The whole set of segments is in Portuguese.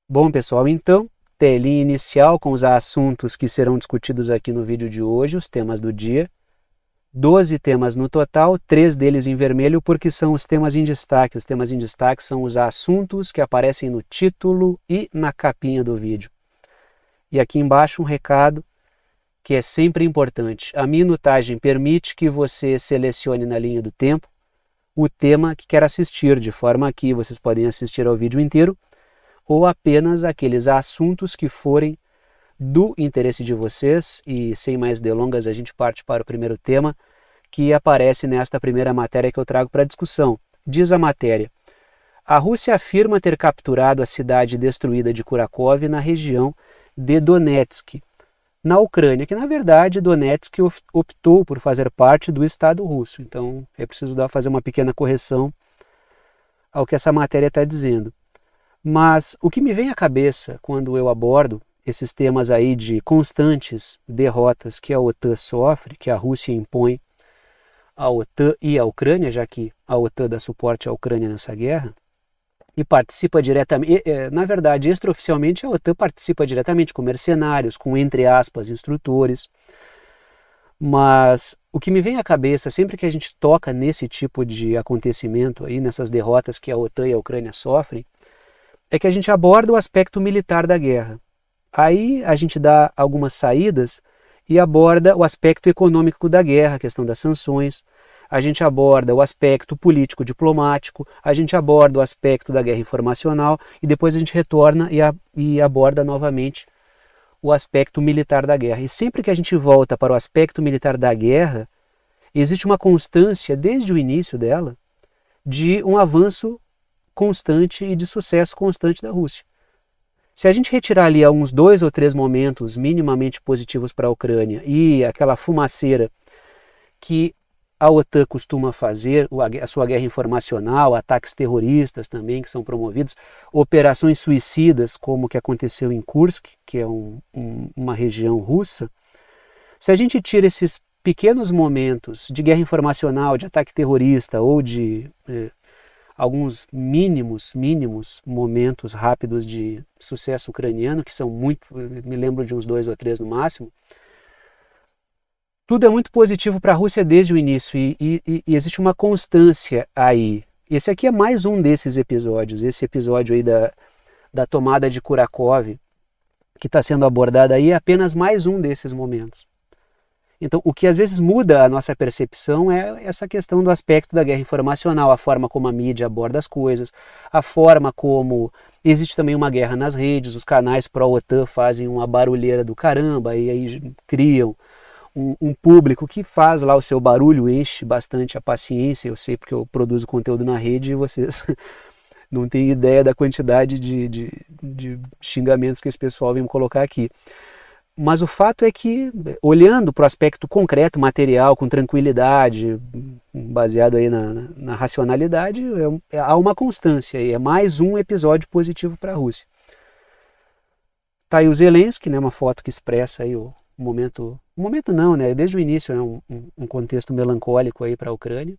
Bom, pessoal, então, telinha inicial com os assuntos que serão discutidos aqui no vídeo de hoje, os temas do dia. 12 temas no total, 3 deles em vermelho porque são os temas em destaque. Os temas em destaque são os assuntos que aparecem no título e na capinha do vídeo. E aqui embaixo um recado que é sempre importante. A minutagem permite que você selecione na linha do tempo o tema que quer assistir, de forma que vocês podem assistir ao vídeo inteiro ou apenas aqueles assuntos que forem do interesse de vocês. E sem mais delongas, a gente parte para o primeiro tema que aparece nesta primeira matéria que eu trago para discussão. Diz a matéria: a Rússia afirma ter capturado a cidade destruída de Kurakov na região de Donetsk, na Ucrânia, que na verdade Donetsk optou por fazer parte do Estado russo. Então é preciso fazer uma pequena correção ao que essa matéria está dizendo. Mas o que me vem à cabeça quando eu abordo esses temas aí de constantes derrotas que a OTAN sofre, que a Rússia impõe à OTAN e à Ucrânia, já que a OTAN dá suporte à Ucrânia nessa guerra, e participa diretamente, na verdade, extraoficialmente a OTAN participa diretamente com mercenários, com, entre aspas, instrutores. Mas o que me vem à cabeça sempre que a gente toca nesse tipo de acontecimento, aí, nessas derrotas que a OTAN e a Ucrânia sofrem, é que a gente aborda o aspecto militar da guerra. Aí a gente dá algumas saídas e aborda o aspecto econômico da guerra, a questão das sanções. A gente aborda o aspecto político-diplomático, a gente aborda o aspecto da guerra informacional e depois a gente retorna e aborda novamente o aspecto militar da guerra. E sempre que a gente volta para o aspecto militar da guerra, existe uma constância desde o início dela de um avanço constante e de sucesso constante da Rússia. Se a gente retirar ali uns 2 ou 3 momentos minimamente positivos para a Ucrânia e aquela fumaceira que a OTAN costuma fazer, a sua guerra informacional, ataques terroristas também que são promovidos, operações suicidas como o que aconteceu em Kursk, que é uma região russa, se a gente tira esses pequenos momentos de guerra informacional, de ataque terrorista ou de alguns mínimos momentos rápidos de sucesso ucraniano, que são muito, me lembro de uns 2 ou 3 no máximo, tudo é muito positivo para a Rússia desde o início e existe uma constância aí. Esse aqui é mais um desses episódios, esse episódio aí da tomada de Kurakov, que está sendo abordado aí, é apenas mais um desses momentos. Então, o que às vezes muda a nossa percepção é essa questão do aspecto da guerra informacional, a forma como a mídia aborda as coisas, a forma como existe também uma guerra nas redes, os canais pró-OTAN fazem uma barulheira do caramba e aí criam um público que faz lá o seu barulho, enche bastante a paciência. Eu sei porque eu produzo conteúdo na rede e vocês não têm ideia da quantidade de xingamentos que esse pessoal vem me colocar aqui. Mas o fato é que, olhando para o aspecto concreto, material, com tranquilidade, baseado aí na racionalidade, há uma constância e é mais um episódio positivo para a Rússia. Está aí o Zelensky, né, uma foto que expressa aí o momento não, né, desde o início é um contexto melancólico aí para a Ucrânia.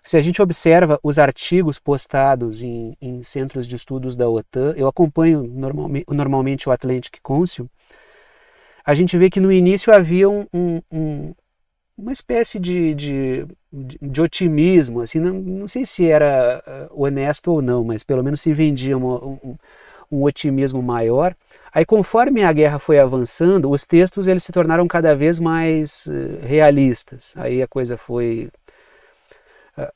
Se a gente observa os artigos postados em centros de estudos da OTAN, eu acompanho normalmente o Atlantic Council, a gente vê que no início havia uma espécie de otimismo, assim, não sei se era honesto ou não, mas pelo menos se vendia um otimismo maior. Aí conforme a guerra foi avançando, os textos eles se tornaram cada vez mais realistas. Aí a coisa foi...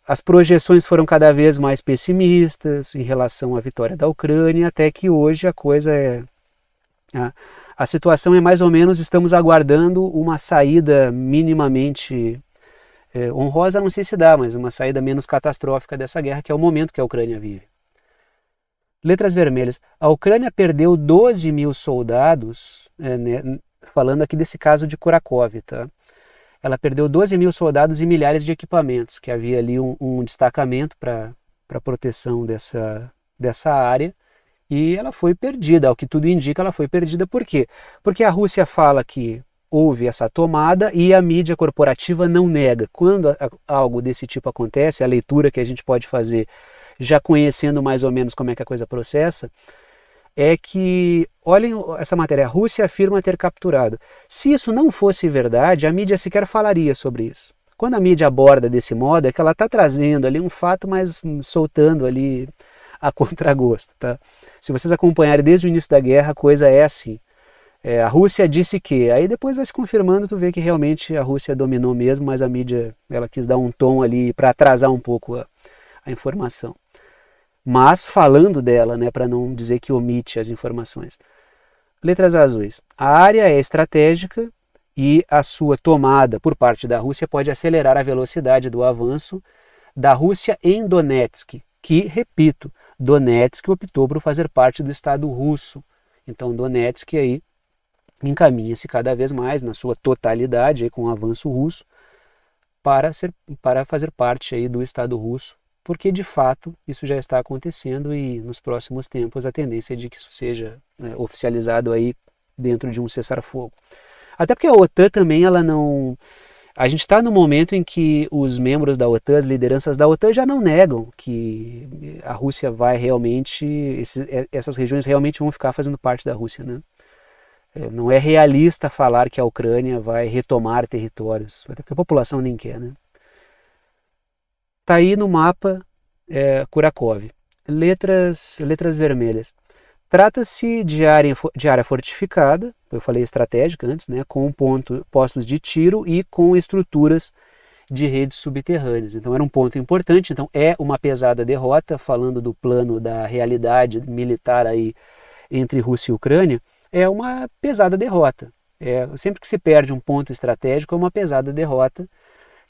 As projeções foram cada vez mais pessimistas em relação à vitória da Ucrânia, até que hoje a coisa é... A situação é mais ou menos, estamos aguardando uma saída minimamente honrosa, não sei se dá, mas uma saída menos catastrófica dessa guerra, que é o momento que a Ucrânia vive. Letras vermelhas. A Ucrânia perdeu 12 mil soldados, né, falando aqui desse caso de Kurakov, tá? Ela perdeu 12 mil soldados e milhares de equipamentos, que havia ali um destacamento para proteção dessa área, e ela foi perdida, ao que tudo indica, ela foi perdida por quê? Porque a Rússia fala que houve essa tomada e a mídia corporativa não nega. Quando algo desse tipo acontece, a leitura que a gente pode fazer, já conhecendo mais ou menos como é que a coisa processa, é que, olhem essa matéria, a Rússia afirma ter capturado. Se isso não fosse verdade, a mídia sequer falaria sobre isso. Quando a mídia aborda desse modo, é que ela está trazendo ali um fato, mas soltando ali a contragosto. Tá? Se vocês acompanharem desde o início da guerra, a coisa é assim. A Rússia disse que, aí depois vai se confirmando, tu vê que realmente a Rússia dominou mesmo, mas a mídia ela quis dar um tom ali para atrasar um pouco a informação. Mas falando dela, né, para não dizer que omite as informações. Letras azuis. A área é estratégica e a sua tomada por parte da Rússia pode acelerar a velocidade do avanço da Rússia em Donetsk, que, repito, Donetsk optou por fazer parte do Estado russo. Então Donetsk aí encaminha-se cada vez mais na sua totalidade aí, com o avanço russo para fazer parte aí do Estado russo, porque de fato isso já está acontecendo e nos próximos tempos a tendência é de que isso seja oficializado aí dentro de um cessar-fogo. Até porque a OTAN também ela não... A gente está no momento em que os membros da OTAN, as lideranças da OTAN já não negam que a Rússia vai realmente, essas regiões realmente vão ficar fazendo parte da Rússia, né? Não é realista falar que a Ucrânia vai retomar territórios, até porque a população nem quer, né? Está aí no mapa Kurakov. Letras vermelhas. Trata-se de área fortificada, eu falei estratégica antes, né, com postos de tiro e com estruturas de redes subterrâneas. Então era um ponto importante, então é uma pesada derrota, falando do plano da realidade militar aí entre Rússia e Ucrânia, é uma pesada derrota. Sempre que se perde um ponto estratégico é uma pesada derrota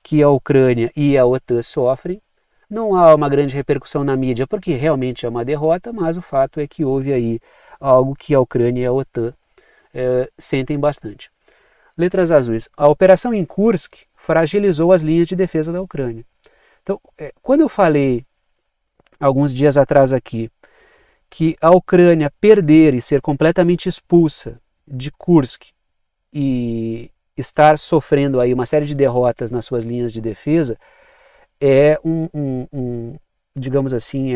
que a Ucrânia e a OTAN sofrem. Não há uma grande repercussão na mídia, porque realmente é uma derrota, mas o fato é que houve aí algo que a Ucrânia e a OTAN sentem bastante. Letras azuis. A operação em Kursk fragilizou as linhas de defesa da Ucrânia. Então, quando eu falei alguns dias atrás aqui que a Ucrânia perder e ser completamente expulsa de Kursk e estar sofrendo aí uma série de derrotas nas suas linhas de defesa, é digamos assim,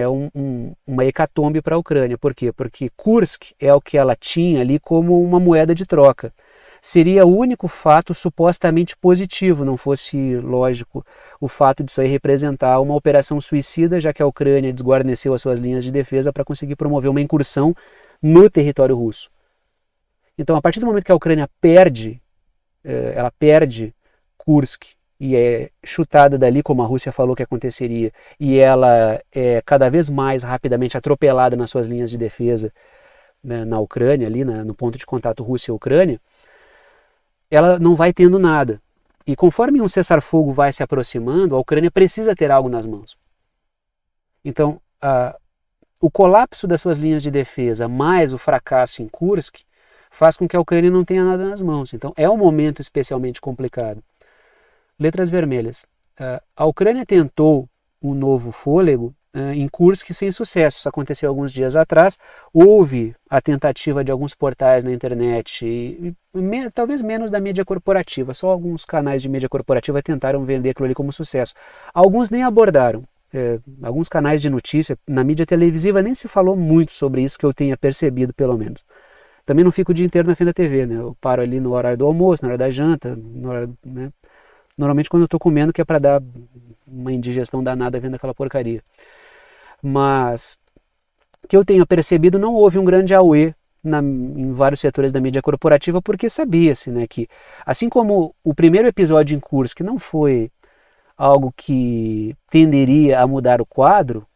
uma hecatombe para a Ucrânia. Por quê? Porque Kursk é o que ela tinha ali como uma moeda de troca. Seria o único fato supostamente positivo, não fosse lógico o fato disso aí representar uma operação suicida, já que a Ucrânia desguarneceu as suas linhas de defesa para conseguir promover uma incursão no território russo. Então, a partir do momento que a Ucrânia perde Kursk e é chutada dali, como a Rússia falou que aconteceria, e ela é cada vez mais rapidamente atropelada nas suas linhas de defesa, né, na Ucrânia, ali no ponto de contato Rússia-Ucrânia, ela não vai tendo nada. E conforme um cessar-fogo vai se aproximando, a Ucrânia precisa ter algo nas mãos. Então, o colapso das suas linhas de defesa, mais o fracasso em Kursk, faz com que a Ucrânia não tenha nada nas mãos. Então, é um momento especialmente complicado. Letras vermelhas. A Ucrânia tentou um novo fôlego em Kursk sem sucesso. Isso aconteceu alguns dias atrás. Houve a tentativa de alguns portais na internet, talvez menos da mídia corporativa. Só alguns canais de mídia corporativa tentaram vender aquilo ali como sucesso. Alguns nem abordaram. Alguns canais de notícia, na mídia televisiva nem se falou muito sobre isso, que eu tenha percebido pelo menos. Também não fico o dia inteiro na frente da TV, né? Eu paro ali no horário do almoço, na hora da janta, né? Normalmente quando eu estou comendo, que é para dar uma indigestão danada vendo aquela porcaria. Mas, que eu tenha percebido, não houve um grande auê em vários setores da mídia corporativa, porque sabia-se, né, que, assim como o primeiro episódio em Kursk não foi algo que tenderia a mudar o quadro,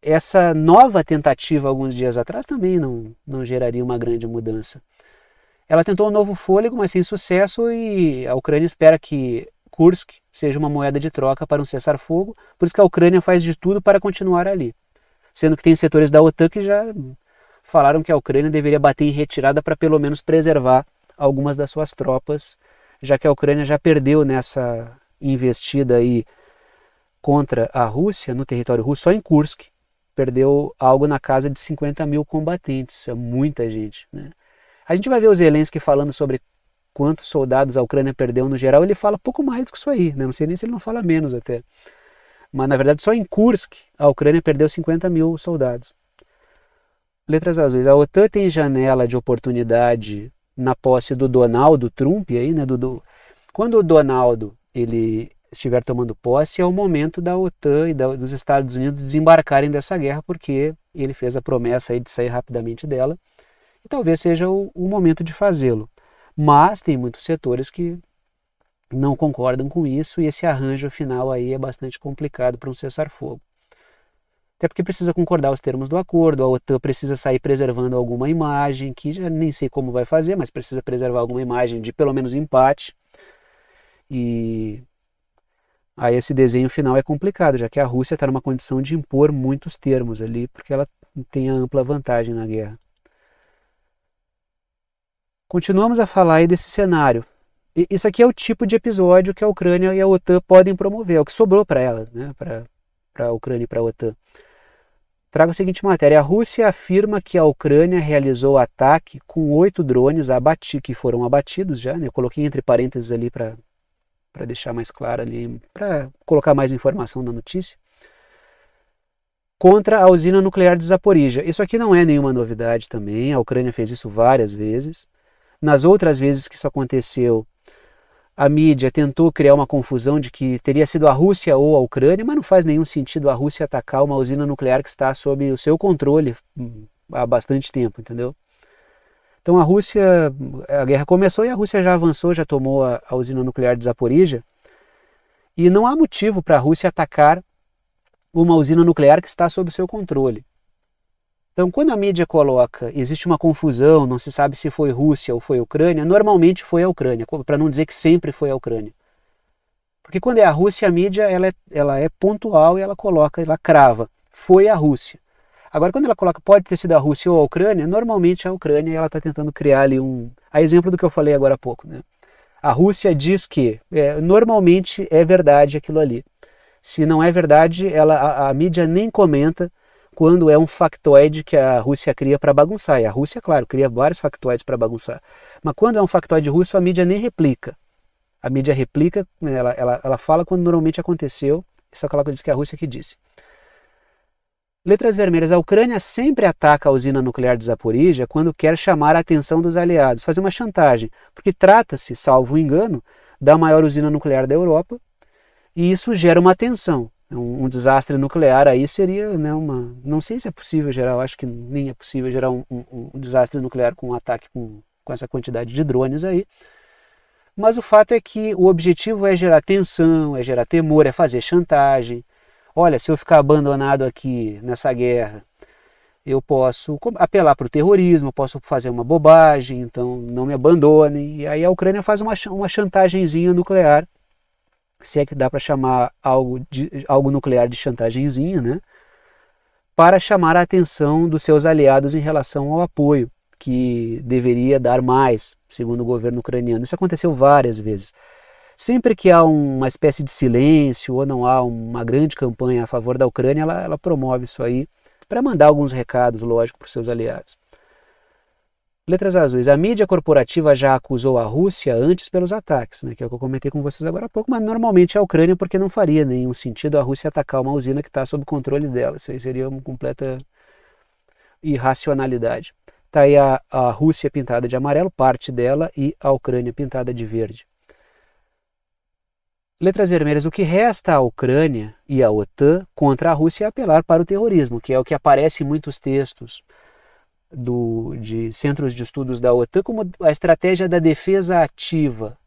essa nova tentativa alguns dias atrás também não geraria uma grande mudança. Ela tentou um novo fôlego, mas sem sucesso, e a Ucrânia espera que Kursk seja uma moeda de troca para um cessar-fogo, por isso que a Ucrânia faz de tudo para continuar ali. Sendo que tem setores da OTAN que já falaram que a Ucrânia deveria bater em retirada para pelo menos preservar algumas das suas tropas, já que a Ucrânia já perdeu nessa investida aí contra a Rússia, no território russo, só em Kursk, perdeu algo na casa de 50 mil combatentes, é muita gente, né? A gente vai ver o Zelensky falando sobre quantos soldados a Ucrânia perdeu no geral, ele fala pouco mais do que isso aí, né? Não sei nem se ele não fala menos até. Mas na verdade só em Kursk a Ucrânia perdeu 50 mil soldados. letras azuis. A OTAN tem janela de oportunidade na posse do Donald Trump aí, né? Quando o Donaldo ele estiver tomando posse, é o momento da OTAN e dos Estados Unidos desembarcarem dessa guerra, porque ele fez a promessa aí de sair rapidamente dela, e talvez seja o momento de fazê-lo. Mas tem muitos setores que não concordam com isso, e esse arranjo final aí é bastante complicado para um cessar-fogo. Até porque precisa concordar os termos do acordo, a OTAN precisa sair preservando alguma imagem, que já nem sei como vai fazer, mas precisa preservar alguma imagem de pelo menos empate. E aí esse desenho final é complicado, já que a Rússia está numa condição de impor muitos termos ali, porque ela tem a ampla vantagem na guerra. Continuamos a falar aí desse cenário. Isso aqui é o tipo de episódio que a Ucrânia e a OTAN podem promover, é o que sobrou para ela, né, para a Ucrânia e para a OTAN. Trago a seguinte matéria: a Rússia afirma que a Ucrânia realizou ataque com 8 drones que foram abatidos já, né? Eu coloquei entre parênteses ali para deixar mais claro ali, para colocar mais informação na notícia, contra a usina nuclear de Zaporizhia. Isso aqui não é nenhuma novidade também, a Ucrânia fez isso várias vezes. Nas outras vezes que isso aconteceu, a mídia tentou criar uma confusão de que teria sido a Rússia ou a Ucrânia, mas não faz nenhum sentido a Rússia atacar uma usina nuclear que está sob o seu controle há bastante tempo, entendeu? Então a guerra começou e a Rússia já avançou, já tomou a usina nuclear de Zaporizhia, e não há motivo para a Rússia atacar uma usina nuclear que está sob o seu controle. Então, quando a mídia coloca, existe uma confusão, não se sabe se foi Rússia ou foi Ucrânia, normalmente foi a Ucrânia, para não dizer que sempre foi a Ucrânia. Porque quando é a Rússia, a mídia ela é pontual e ela coloca, ela crava, foi a Rússia. Agora, quando ela coloca, pode ter sido a Rússia ou a Ucrânia, normalmente é a Ucrânia, e ela está tentando criar ali a exemplo do que eu falei agora há pouco, né? A Rússia diz que, normalmente é verdade aquilo ali. Se não é verdade, a mídia nem comenta quando é um factoide que a Rússia cria para bagunçar. E a Rússia, claro, cria vários factoides para bagunçar. Mas quando é um factoide russo, a mídia nem replica. A mídia replica, ela fala quando normalmente aconteceu, só que ela diz que é a Rússia que disse. Letras vermelhas. A Ucrânia sempre ataca a usina nuclear de Zaporizhia quando quer chamar a atenção dos aliados, fazer uma chantagem, porque trata-se, salvo engano, da maior usina nuclear da Europa, e isso gera uma tensão. Um desastre nuclear aí seria, né, não sei se é possível gerar, eu acho que nem é possível gerar um desastre nuclear com um ataque com essa quantidade de drones aí. Mas o fato é que o objetivo é gerar tensão, é gerar temor, é fazer chantagem. Olha, se eu ficar abandonado aqui nessa guerra, eu posso apelar para o terrorismo, posso fazer uma bobagem, então não me abandonem. E aí a Ucrânia faz uma chantagemzinha nuclear, se é que dá para chamar algo nuclear de chantagemzinha, né? Para chamar a atenção dos seus aliados em relação ao apoio, que deveria dar mais, segundo o governo ucraniano. Isso aconteceu várias vezes. Sempre que há uma espécie de silêncio ou não há uma grande campanha a favor da Ucrânia, ela promove isso aí para mandar alguns recados, lógico, para os seus aliados. Letras azuis. A mídia corporativa já acusou a Rússia antes pelos ataques, né, que é o que eu comentei com vocês agora há pouco, mas normalmente é a Ucrânia, porque não faria nenhum sentido a Rússia atacar uma usina que está sob controle dela. Isso aí seria uma completa irracionalidade. Está aí a Rússia pintada de amarelo, parte dela, e a Ucrânia pintada de verde. Letras vermelhas. O que resta à Ucrânia e à OTAN contra a Rússia é apelar para o terrorismo, que é o que aparece em muitos textos de centros de estudos da OTAN como a estratégia da defesa ativa.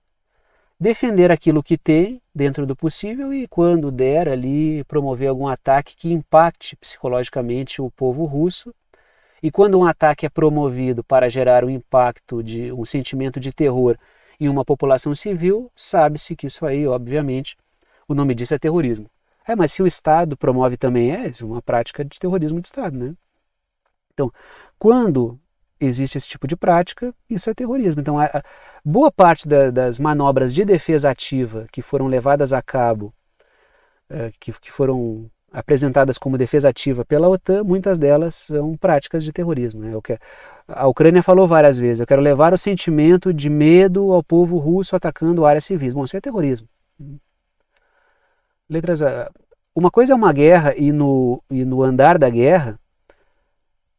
Defender aquilo que tem dentro do possível e, quando der ali, promover algum ataque que impacte psicologicamente o povo russo. E quando um ataque é promovido para gerar um impacto de um sentimento de terror em uma população civil, sabe-se que isso aí, obviamente, o nome disso é terrorismo. Mas se o Estado promove também, isso é uma prática de terrorismo de Estado, né? Então, quando existe esse tipo de prática, isso é terrorismo. Então, a boa parte das manobras de defesa ativa que foram levadas a cabo, que foram apresentadas como defesa ativa pela OTAN, muitas delas são práticas de terrorismo, né? A Ucrânia falou várias vezes: eu quero levar o sentimento de medo ao povo russo atacando áreas civis. Bom, isso é terrorismo. Uma coisa é uma guerra e no andar da guerra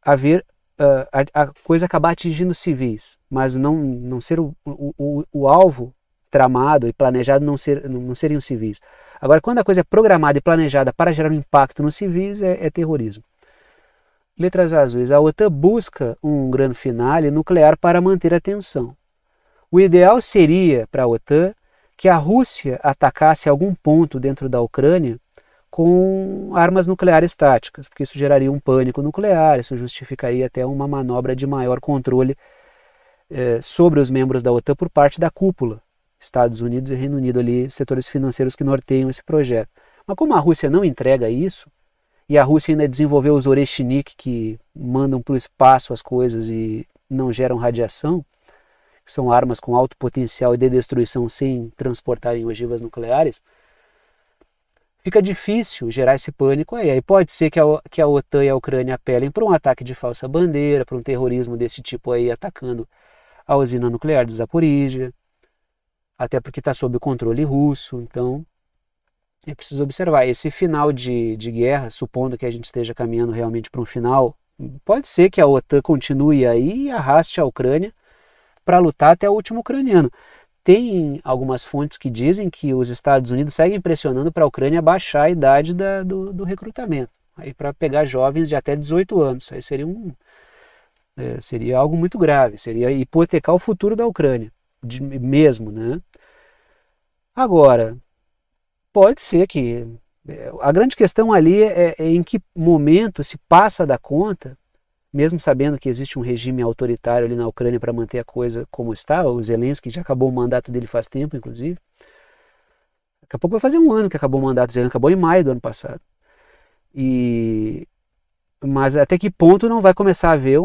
haver a coisa acabar atingindo civis, mas não ser o alvo tramado e planejado não seriam civis. Agora, quando a coisa é programada e planejada para gerar um impacto nos civis, é terrorismo. Letras azuis. A OTAN busca um grande finale nuclear para manter a tensão. O ideal seria para a OTAN que a Rússia atacasse algum ponto dentro da Ucrânia com armas nucleares táticas, porque isso geraria um pânico nuclear, isso justificaria até uma manobra de maior controle sobre os membros da OTAN por parte da cúpula, Estados Unidos e Reino Unido, ali, setores financeiros que norteiam esse projeto. Mas como a Rússia não entrega isso, e a Rússia ainda desenvolveu os Oreshnik, que mandam para o espaço as coisas e não geram radiação, que são armas com alto potencial de destruição sem transportarem ogivas nucleares, fica difícil gerar esse pânico aí. Aí pode ser que a OTAN e a Ucrânia apelem para um ataque de falsa bandeira, para um terrorismo desse tipo aí, atacando a usina nuclear de Zaporíjia, até porque está sob o controle russo. Então é preciso observar. Esse final de guerra, supondo que a gente esteja caminhando realmente para um final, pode ser que a OTAN continue aí e arraste a Ucrânia para lutar até o último ucraniano. Tem algumas fontes que dizem que os Estados Unidos seguem pressionando para a Ucrânia baixar a idade do recrutamento, aí para pegar jovens de até 18 anos. Aí seria algo muito grave, seria hipotecar o futuro da Ucrânia, mesmo, né? Agora, pode ser que... A grande questão ali é em que momento se passa da conta, mesmo sabendo que existe um regime autoritário ali na Ucrânia para manter a coisa como está. O Zelensky já acabou o mandato dele faz tempo, inclusive. Daqui a pouco vai fazer um ano que acabou o mandato do Zelensky, acabou em maio do ano passado. Mas até que ponto não vai começar a haver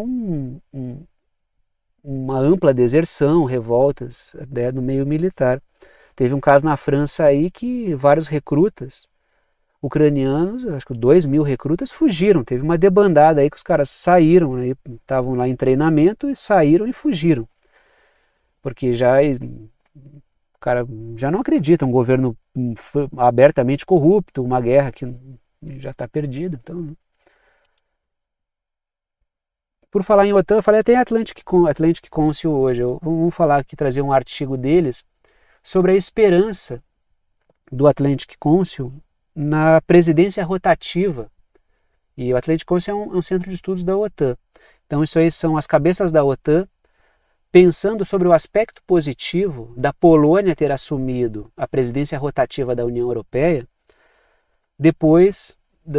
uma ampla deserção, revoltas, né, no meio militar. Teve um caso na França aí que vários recrutas ucranianos, acho que 2.000 recrutas fugiram. Teve uma debandada aí que os caras saíram, né, estavam lá em treinamento e saíram e fugiram. Porque o cara já não acredita, um governo abertamente corrupto, uma guerra que já está perdida. Então, por falar em OTAN, eu falei até em Atlantic Council hoje. Vamos falar aqui, trazer um artigo deles sobre a esperança do Atlantic Council na presidência rotativa. E o Atlantic Council é um centro de estudos da OTAN. Então isso aí são as cabeças da OTAN pensando sobre o aspecto positivo da Polônia ter assumido a presidência rotativa da União Europeia depois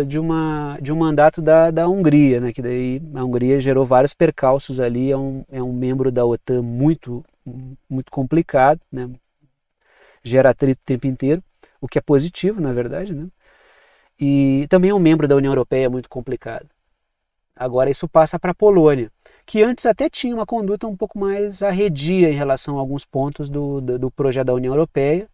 de um mandato da Hungria, né? Que daí a Hungria gerou vários percalços ali, é um membro da OTAN muito, muito complicado, né? Gera atrito o tempo inteiro, o que é positivo, na verdade, né? E também é um membro da União Europeia muito complicado. Agora isso passa para a Polônia, que antes até tinha uma conduta um pouco mais arredia em relação a alguns pontos do projeto da União Europeia,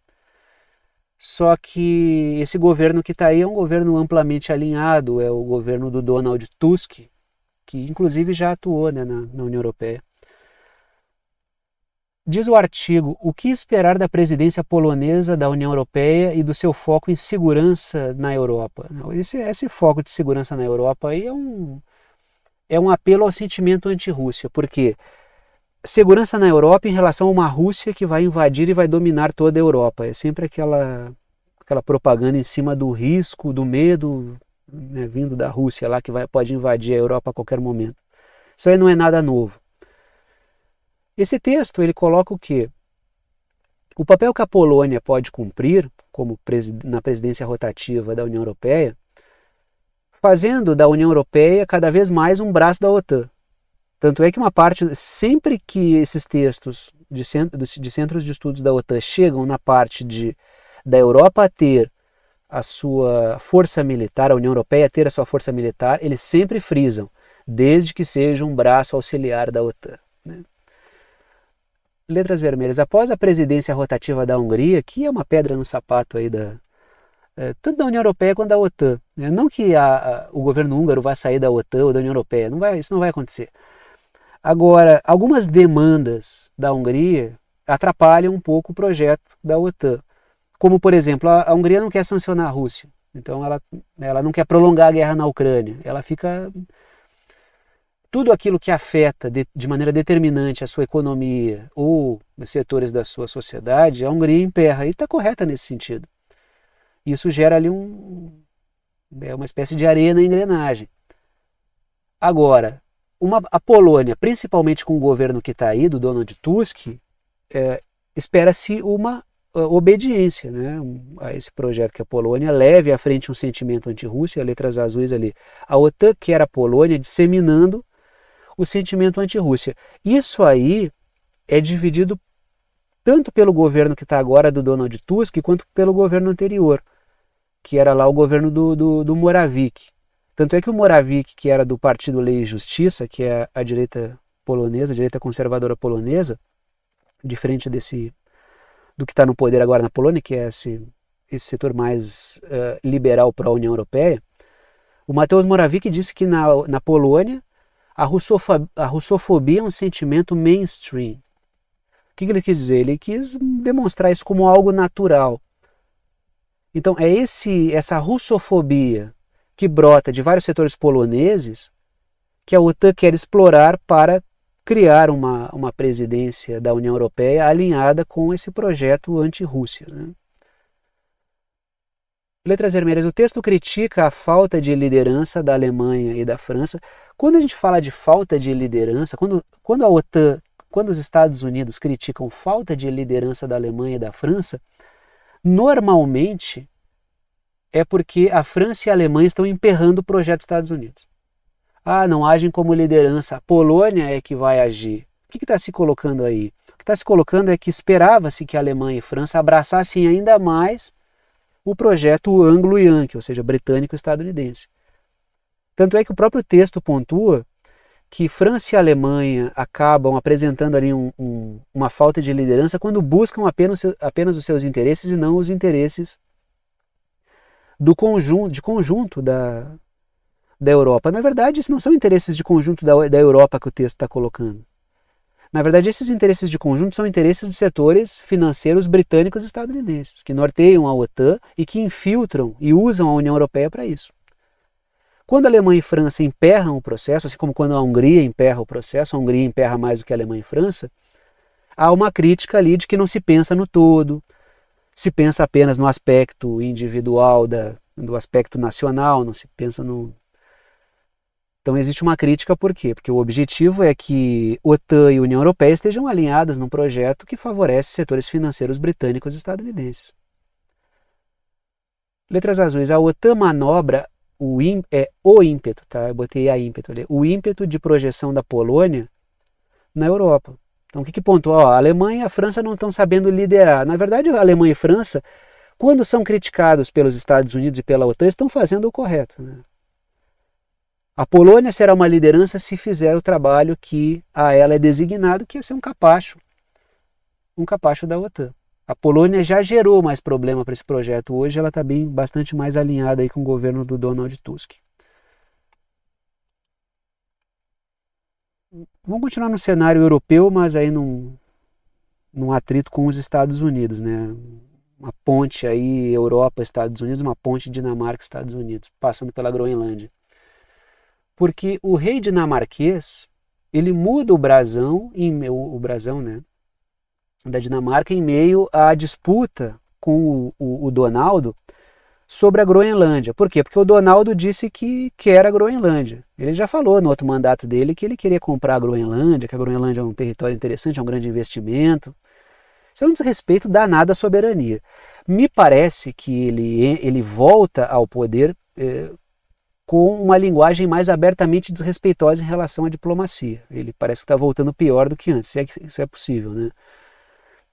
só que esse governo que está aí é um governo amplamente alinhado, é o governo do Donald Tusk, que inclusive já atuou, né, na União Europeia. Diz o artigo: o que esperar da presidência polonesa da União Europeia e do seu foco em segurança na Europa? Esse foco de segurança na Europa aí é um apelo ao sentimento anti-Rússia, porque segurança na Europa em relação a uma Rússia que vai invadir e vai dominar toda a Europa. É sempre aquela propaganda em cima do risco, do medo, né, vindo da Rússia lá, que pode invadir a Europa a qualquer momento. Isso aí não é nada novo. Esse texto ele coloca o quê? O papel que a Polônia pode cumprir na presidência rotativa da União Europeia, fazendo da União Europeia cada vez mais um braço da OTAN. Tanto é que uma parte, sempre que esses textos de centros de estudos da OTAN chegam na parte da Europa ter a sua força militar, a União Europeia ter a sua força militar, eles sempre frisam, desde que seja um braço auxiliar da OTAN, né? Letras vermelhas. Após a presidência rotativa da Hungria, que é uma pedra no sapato aí tanto da União Europeia quanto da OTAN, né? Não que o governo húngaro vá sair da OTAN ou da União Europeia, isso não vai acontecer. Agora, algumas demandas da Hungria atrapalham um pouco o projeto da OTAN. Como, por exemplo, a Hungria não quer sancionar a Rússia, então ela não quer prolongar a guerra na Ucrânia. Ela fica tudo aquilo que afeta de maneira determinante a sua economia ou os setores da sua sociedade, a Hungria emperra, e está correta nesse sentido. Isso gera ali uma espécie de areia na engrenagem. Agora, a Polônia, principalmente com o governo que está aí, do Donald Tusk, espera-se uma obediência, né, a esse projeto, que a Polônia leve à frente um sentimento anti-Rússia, letras azuis ali. A OTAN quer a Polônia disseminando o sentimento anti-Rússia. Isso aí é dividido tanto pelo governo que está agora do Donald Tusk, quanto pelo governo anterior, que era lá o governo do Morawiecki. Tanto é que o Morawiecki, que era do Partido Lei e Justiça, que é a direita polonesa, a direita conservadora polonesa, diferente do que está no poder agora na Polônia, que é esse setor mais liberal para a União Europeia, o Mateusz Morawiecki disse que na Polônia a russofobia é um sentimento mainstream. O que ele quis dizer? Ele quis demonstrar isso como algo natural. Então é essa russofobia que brota de vários setores poloneses que a OTAN quer explorar para criar uma presidência da União Europeia alinhada com esse projeto anti-Rússia, né? Letras vermelhas. O texto critica a falta de liderança da Alemanha e da França. Quando a gente fala de falta de liderança, quando a OTAN, quando os Estados Unidos criticam falta de liderança da Alemanha e da França, normalmente é porque a França e a Alemanha estão emperrando o projeto dos Estados Unidos. Não agem como liderança, a Polônia é que vai agir. O que está se colocando aí? O que está se colocando é que esperava-se que a Alemanha e a França abraçassem ainda mais o projeto anglo-yankee, ou seja, britânico-estadunidense. Tanto é que o próprio texto pontua que França e Alemanha acabam apresentando ali uma falta de liderança quando buscam apenas os seus interesses e não os interesses de conjunto da Europa. Na verdade, esses não são interesses de conjunto da Europa que o texto está colocando. Na verdade, esses interesses de conjunto são interesses de setores financeiros britânicos e estadunidenses, que norteiam a OTAN e que infiltram e usam a União Europeia para isso. Quando a Alemanha e a França emperram o processo, assim como quando a Hungria emperra o processo, a Hungria emperra mais do que a Alemanha e a França, há uma crítica ali de que não se pensa no todo, se pensa apenas no aspecto individual, do aspecto nacional, não se pensa no... Então existe uma crítica, por quê? Porque o objetivo é que OTAN e União Europeia estejam alinhadas num projeto que favorece setores financeiros britânicos e estadunidenses. Letras azuis. A OTAN manobra o ímpeto, tá? Eu botei a ímpeto ali. O ímpeto de projeção da Polônia na Europa. Então o que pontua? A Alemanha e a França não estão sabendo liderar. Na verdade, a Alemanha e a França, quando são criticados pelos Estados Unidos e pela OTAN, estão fazendo o correto, né? A Polônia será uma liderança se fizer o trabalho que a ela é designado, que é ser um capacho da OTAN. A Polônia já gerou mais problema para esse projeto. Hoje ela está bastante mais alinhada aí com o governo do Donald Tusk. Vamos continuar no cenário europeu, mas aí num atrito com os Estados Unidos, né? Uma ponte aí Europa-Estados Unidos, uma ponte Dinamarca-Estados Unidos, passando pela Groenlândia. Porque o rei dinamarquês, ele muda o brasão, né, da Dinamarca em meio à disputa com o Donaldo sobre a Groenlândia. Por quê? Porque o Donaldo disse que quer a Groenlândia. Ele já falou no outro mandato dele que ele queria comprar a Groenlândia, que a Groenlândia é um território interessante, é um grande investimento. Isso é um desrespeito danado à soberania. Me parece que ele volta ao poder com uma linguagem mais abertamente desrespeitosa em relação à diplomacia. Ele parece que está voltando pior do que antes, se é que isso é possível, né?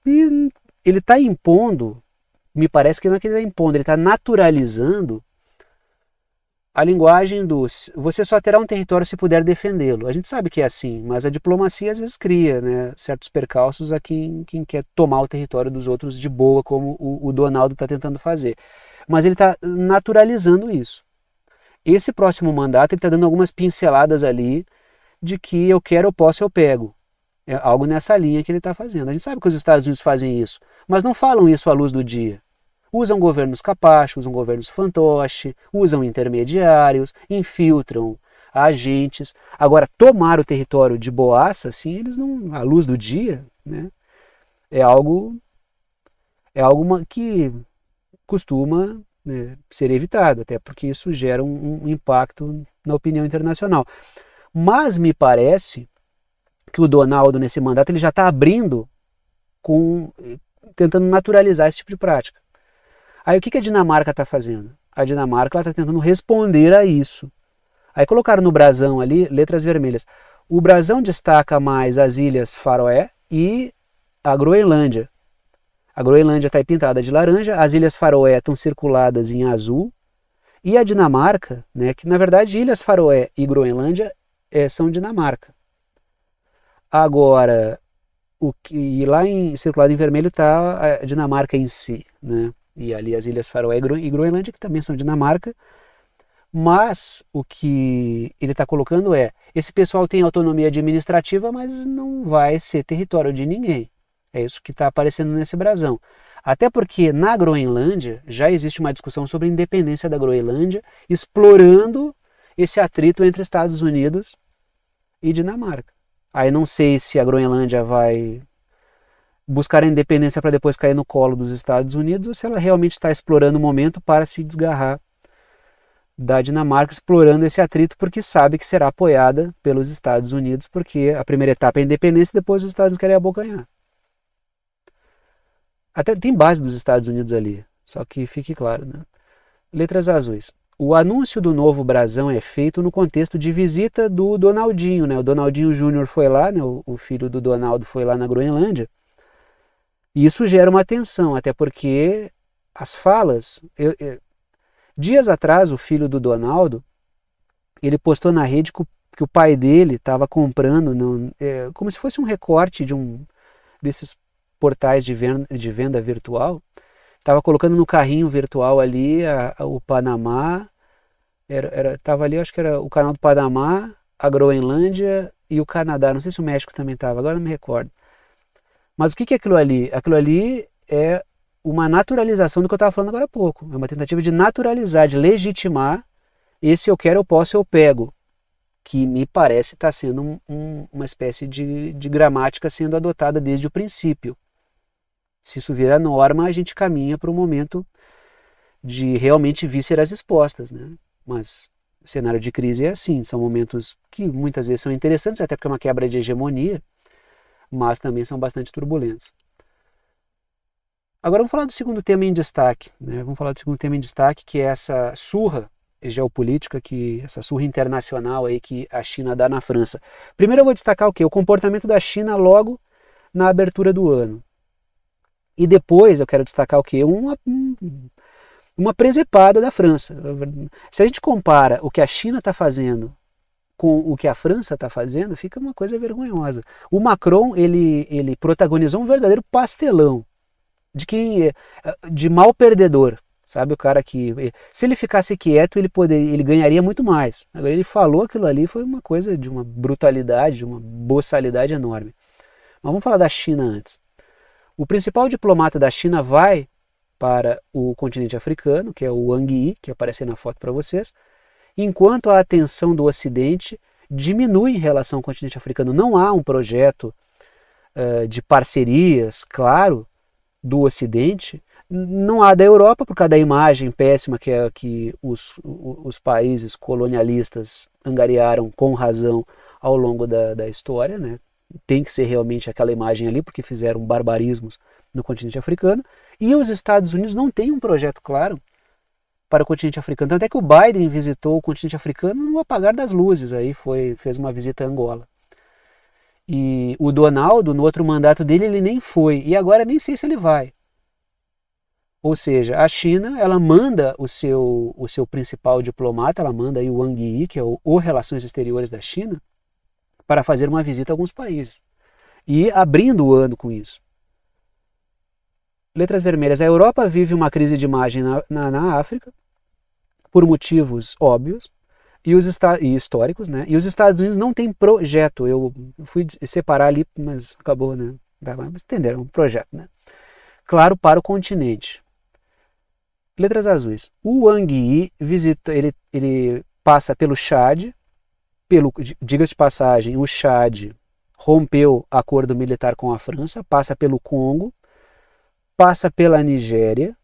E ele está impondo, me parece que não é que ele está impondo, ele está naturalizando a linguagem dos você só terá um território se puder defendê-lo. A gente sabe que é assim, mas a diplomacia às vezes cria, né, certos percalços a quem quer tomar o território dos outros de boa, como o Donaldo está tentando fazer. Mas ele está naturalizando isso. Esse próximo mandato ele está dando algumas pinceladas ali de que eu quero, eu posso, eu pego. É algo nessa linha que ele está fazendo. A gente sabe que os Estados Unidos fazem isso, mas não falam isso à luz do dia. Usam governos capachos, usam governos fantoche, usam intermediários, infiltram agentes. Agora, tomar o território de boaça, assim, eles não, à luz do dia, né, é algo que costuma, né, ser evitado, até porque isso gera um impacto na opinião internacional. Mas me parece que o Donaldo, nesse mandato, ele já está abrindo, tentando naturalizar esse tipo de prática. Aí o que a Dinamarca está fazendo? A Dinamarca está tentando responder a isso. Aí colocaram no brasão ali, letras vermelhas. O brasão destaca mais as Ilhas Faroé e a Groenlândia. A Groenlândia está pintada de laranja, as Ilhas Faroé estão circuladas em azul, e a Dinamarca, né, que na verdade Ilhas Faroé e Groenlândia são Dinamarca. Agora, e lá circulado em vermelho está a Dinamarca em si, né? E ali as Ilhas Faroé e Groenlândia, que também são Dinamarca, mas o que ele está colocando esse pessoal tem autonomia administrativa, mas não vai ser território de ninguém. É isso que está aparecendo nesse brasão. Até porque na Groenlândia já existe uma discussão sobre a independência da Groenlândia, explorando esse atrito entre Estados Unidos e Dinamarca. Aí não sei se a Groenlândia vai buscar a independência para depois cair no colo dos Estados Unidos, ou se ela realmente está explorando o momento para se desgarrar da Dinamarca, explorando esse atrito porque sabe que será apoiada pelos Estados Unidos, porque a primeira etapa é a independência e depois os Estados Unidos querem abocanhar. Até tem base dos Estados Unidos ali, só que fique claro, né? Letras azuis. O anúncio do novo brasão é feito no contexto de visita do Donaldinho, né? O Donaldinho Júnior foi lá, né? O filho do Donaldo foi lá na Groenlândia. E isso gera uma tensão, até porque as falas... dias atrás, o filho do Donaldo, ele postou na rede que o pai dele estava comprando, como se fosse um recorte desses portais de venda virtual, estava colocando no carrinho virtual ali o Panamá, estava ali, acho que era o canal do Panamá, a Groenlândia e o Canadá, não sei se o México também estava, agora não me recordo. Mas o que é aquilo ali? Aquilo ali é uma naturalização do que eu estava falando agora há pouco, é uma tentativa de naturalizar, de legitimar esse eu quero, eu posso, eu pego, que me parece estar sendo uma espécie de gramática sendo adotada desde o princípio. Se isso vira norma, a gente caminha para um momento de realmente vísceras expostas, né? Mas o cenário de crise é assim, são momentos que muitas vezes são interessantes, até porque é uma quebra de hegemonia, mas também são bastante turbulentos. Agora vamos falar do segundo tema em destaque, né? Vamos falar do segundo tema em destaque, que é essa surra geopolítica, essa surra internacional aí que a China dá na França. Primeiro eu vou destacar o quê? O comportamento da China logo na abertura do ano. E depois eu quero destacar o quê? Uma presepada da França. Se a gente compara o que a China está fazendo com o que a França está fazendo, fica uma coisa vergonhosa. O Macron, ele protagonizou um verdadeiro pastelão de mal perdedor. Sabe, o cara que, se ele ficasse quieto, ele ganharia muito mais. Agora ele falou aquilo ali, foi uma coisa de uma brutalidade, de uma boçalidade enorme. Mas vamos falar da China antes. O principal diplomata da China vai para o continente africano, que é o Wang Yi, que aparece aí na foto para vocês, enquanto a atenção do Ocidente diminui em relação ao continente africano. Não há um projeto de parcerias, claro, do Ocidente. Não há da Europa, por causa da imagem péssima que os países colonialistas angariaram com razão ao longo da história, né? Tem que ser realmente aquela imagem ali, porque fizeram barbarismos no continente africano. E os Estados Unidos não têm um projeto claro para o continente africano. Tanto é que o Biden visitou o continente africano no apagar das luzes, aí fez uma visita a Angola. E o Donaldo, no outro mandato dele, ele nem foi. E agora nem sei se ele vai. Ou seja, a China, ela manda o seu principal diplomata, ela manda aí o Wang Yi, que é o Relações Exteriores da China, para fazer uma visita a alguns países. E abrindo o ano com isso. Letras vermelhas. A Europa vive uma crise de imagem na África, por motivos óbvios e históricos, né? E os Estados Unidos não têm projeto. Eu fui separar ali, mas acabou, né? Mas entenderam, um projeto, né? Claro, para o continente. Letras azuis. O Wang Yi visita, ele passa pelo Chad, diga-se de passagem, o Chad rompeu acordo militar com a França, passa pelo Congo, passa pela Nigéria,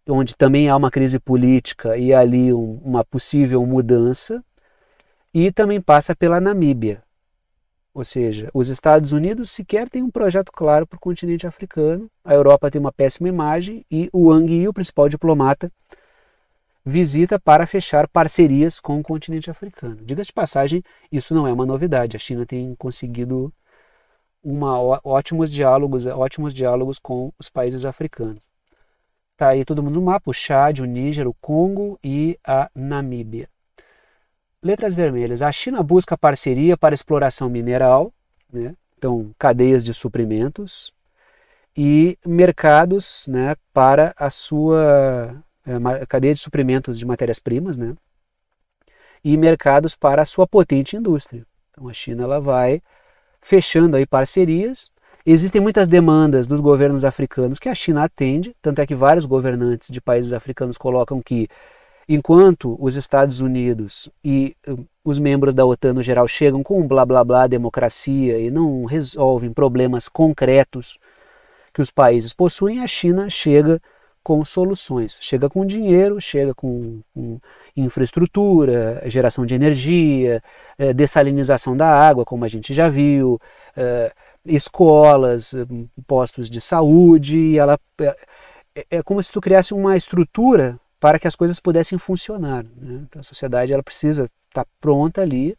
onde também há uma crise política e ali uma possível mudança, e também passa pela Namíbia. Ou seja, os Estados Unidos sequer têm um projeto claro para o continente africano, a Europa tem uma péssima imagem e o Wang Yi, o principal diplomata, visita para fechar parcerias com o continente africano. Diga-se de passagem, isso não é uma novidade, a China tem conseguido ótimos diálogos com os países africanos. Está aí todo mundo no mapa, o Chad, o Níger, o Congo e a Namíbia. Letras vermelhas. A China busca parceria para exploração mineral, né? Então cadeias de suprimentos e mercados, né, para a sua cadeia de suprimentos de matérias-primas, né? E mercados para a sua potente indústria. Então a China ela vai fechando aí parcerias. Existem muitas demandas dos governos africanos que a China atende, tanto é que vários governantes de países africanos colocam que enquanto os Estados Unidos e os membros da OTAN no geral chegam com blá blá blá democracia e não resolvem problemas concretos que os países possuem, a China chega com soluções, chega com dinheiro, chega com infraestrutura, geração de energia, dessalinização da água, como a gente já viu, escolas, postos de saúde, e ela é como se tu criasse uma estrutura para que as coisas pudessem funcionar, né? Então, a sociedade ela precisa estar pronta ali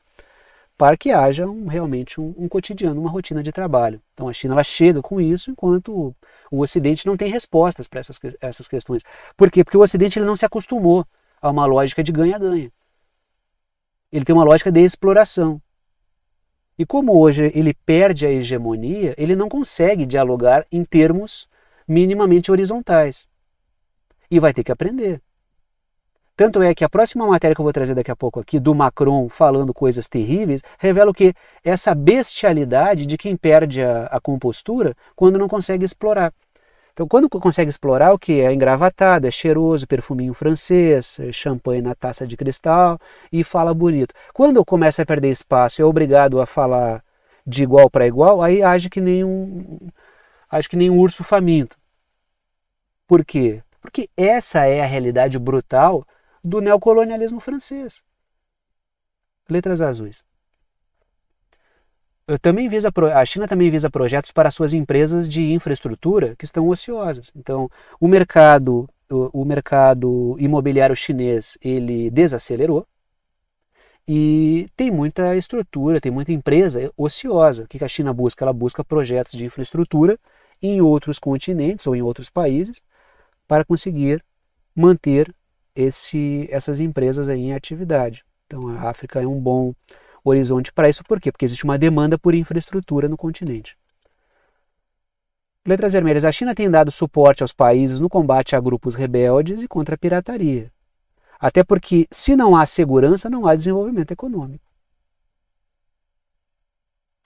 para que haja realmente um cotidiano, uma rotina de trabalho. Então a China ela chega com isso, enquanto o Ocidente não tem respostas para essas questões. Por quê? Porque o Ocidente ele não se acostumou a uma lógica de ganha-ganha. Ele tem uma lógica de exploração. E como hoje ele perde a hegemonia, ele não consegue dialogar em termos minimamente horizontais. E vai ter que aprender. Tanto é que a próxima matéria que eu vou trazer daqui a pouco aqui, do Macron falando coisas terríveis, revela o que? Essa bestialidade de quem perde a compostura quando não consegue explorar. Então, quando consegue explorar, o que? É engravatado, é cheiroso, perfuminho francês, champanhe na taça de cristal e fala bonito. Quando começa a perder espaço e é obrigado a falar de igual para igual, aí age que nem um urso faminto. Por quê? Porque essa é a realidade brutal do neocolonialismo francês. Letras azuis. A China também visa projetos para suas empresas de infraestrutura que estão ociosas. Então, o mercado imobiliário chinês ele desacelerou e tem muita estrutura, tem muita empresa ociosa. O que a China busca? Ela busca projetos de infraestrutura em outros continentes ou em outros países para conseguir manter essas empresas aí em atividade. Então a África é um bom horizonte para isso. Por quê? Porque existe uma demanda por infraestrutura no continente. Letras vermelhas. A China tem dado suporte aos países no combate a grupos rebeldes e contra a pirataria. Até porque, se não há segurança, não há desenvolvimento econômico.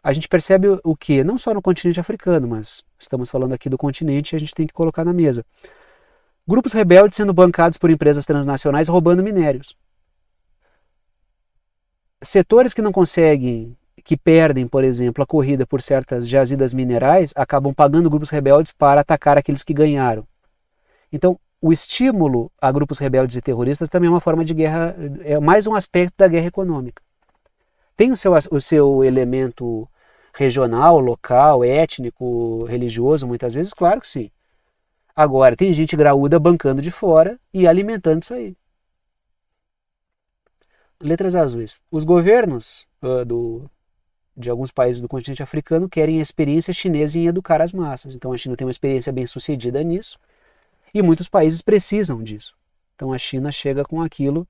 A gente percebe o que? Não só no continente africano, mas estamos falando aqui do continente e a gente tem que colocar na mesa. Grupos rebeldes sendo bancados por empresas transnacionais roubando minérios. Setores que não conseguem, que perdem, por exemplo, a corrida por certas jazidas minerais, acabam pagando grupos rebeldes para atacar aqueles que ganharam. Então, o estímulo a grupos rebeldes e terroristas também é uma forma de guerra, é mais um aspecto da guerra econômica. Tem o seu elemento regional, local, étnico, religioso, muitas vezes? Claro que sim. Agora, tem gente graúda bancando de fora e alimentando isso aí. Letras azuis. Os governos de alguns países do continente africano querem a experiência chinesa em educar as massas. Então a China tem uma experiência bem sucedida nisso e muitos países precisam disso. Então a China chega com aquilo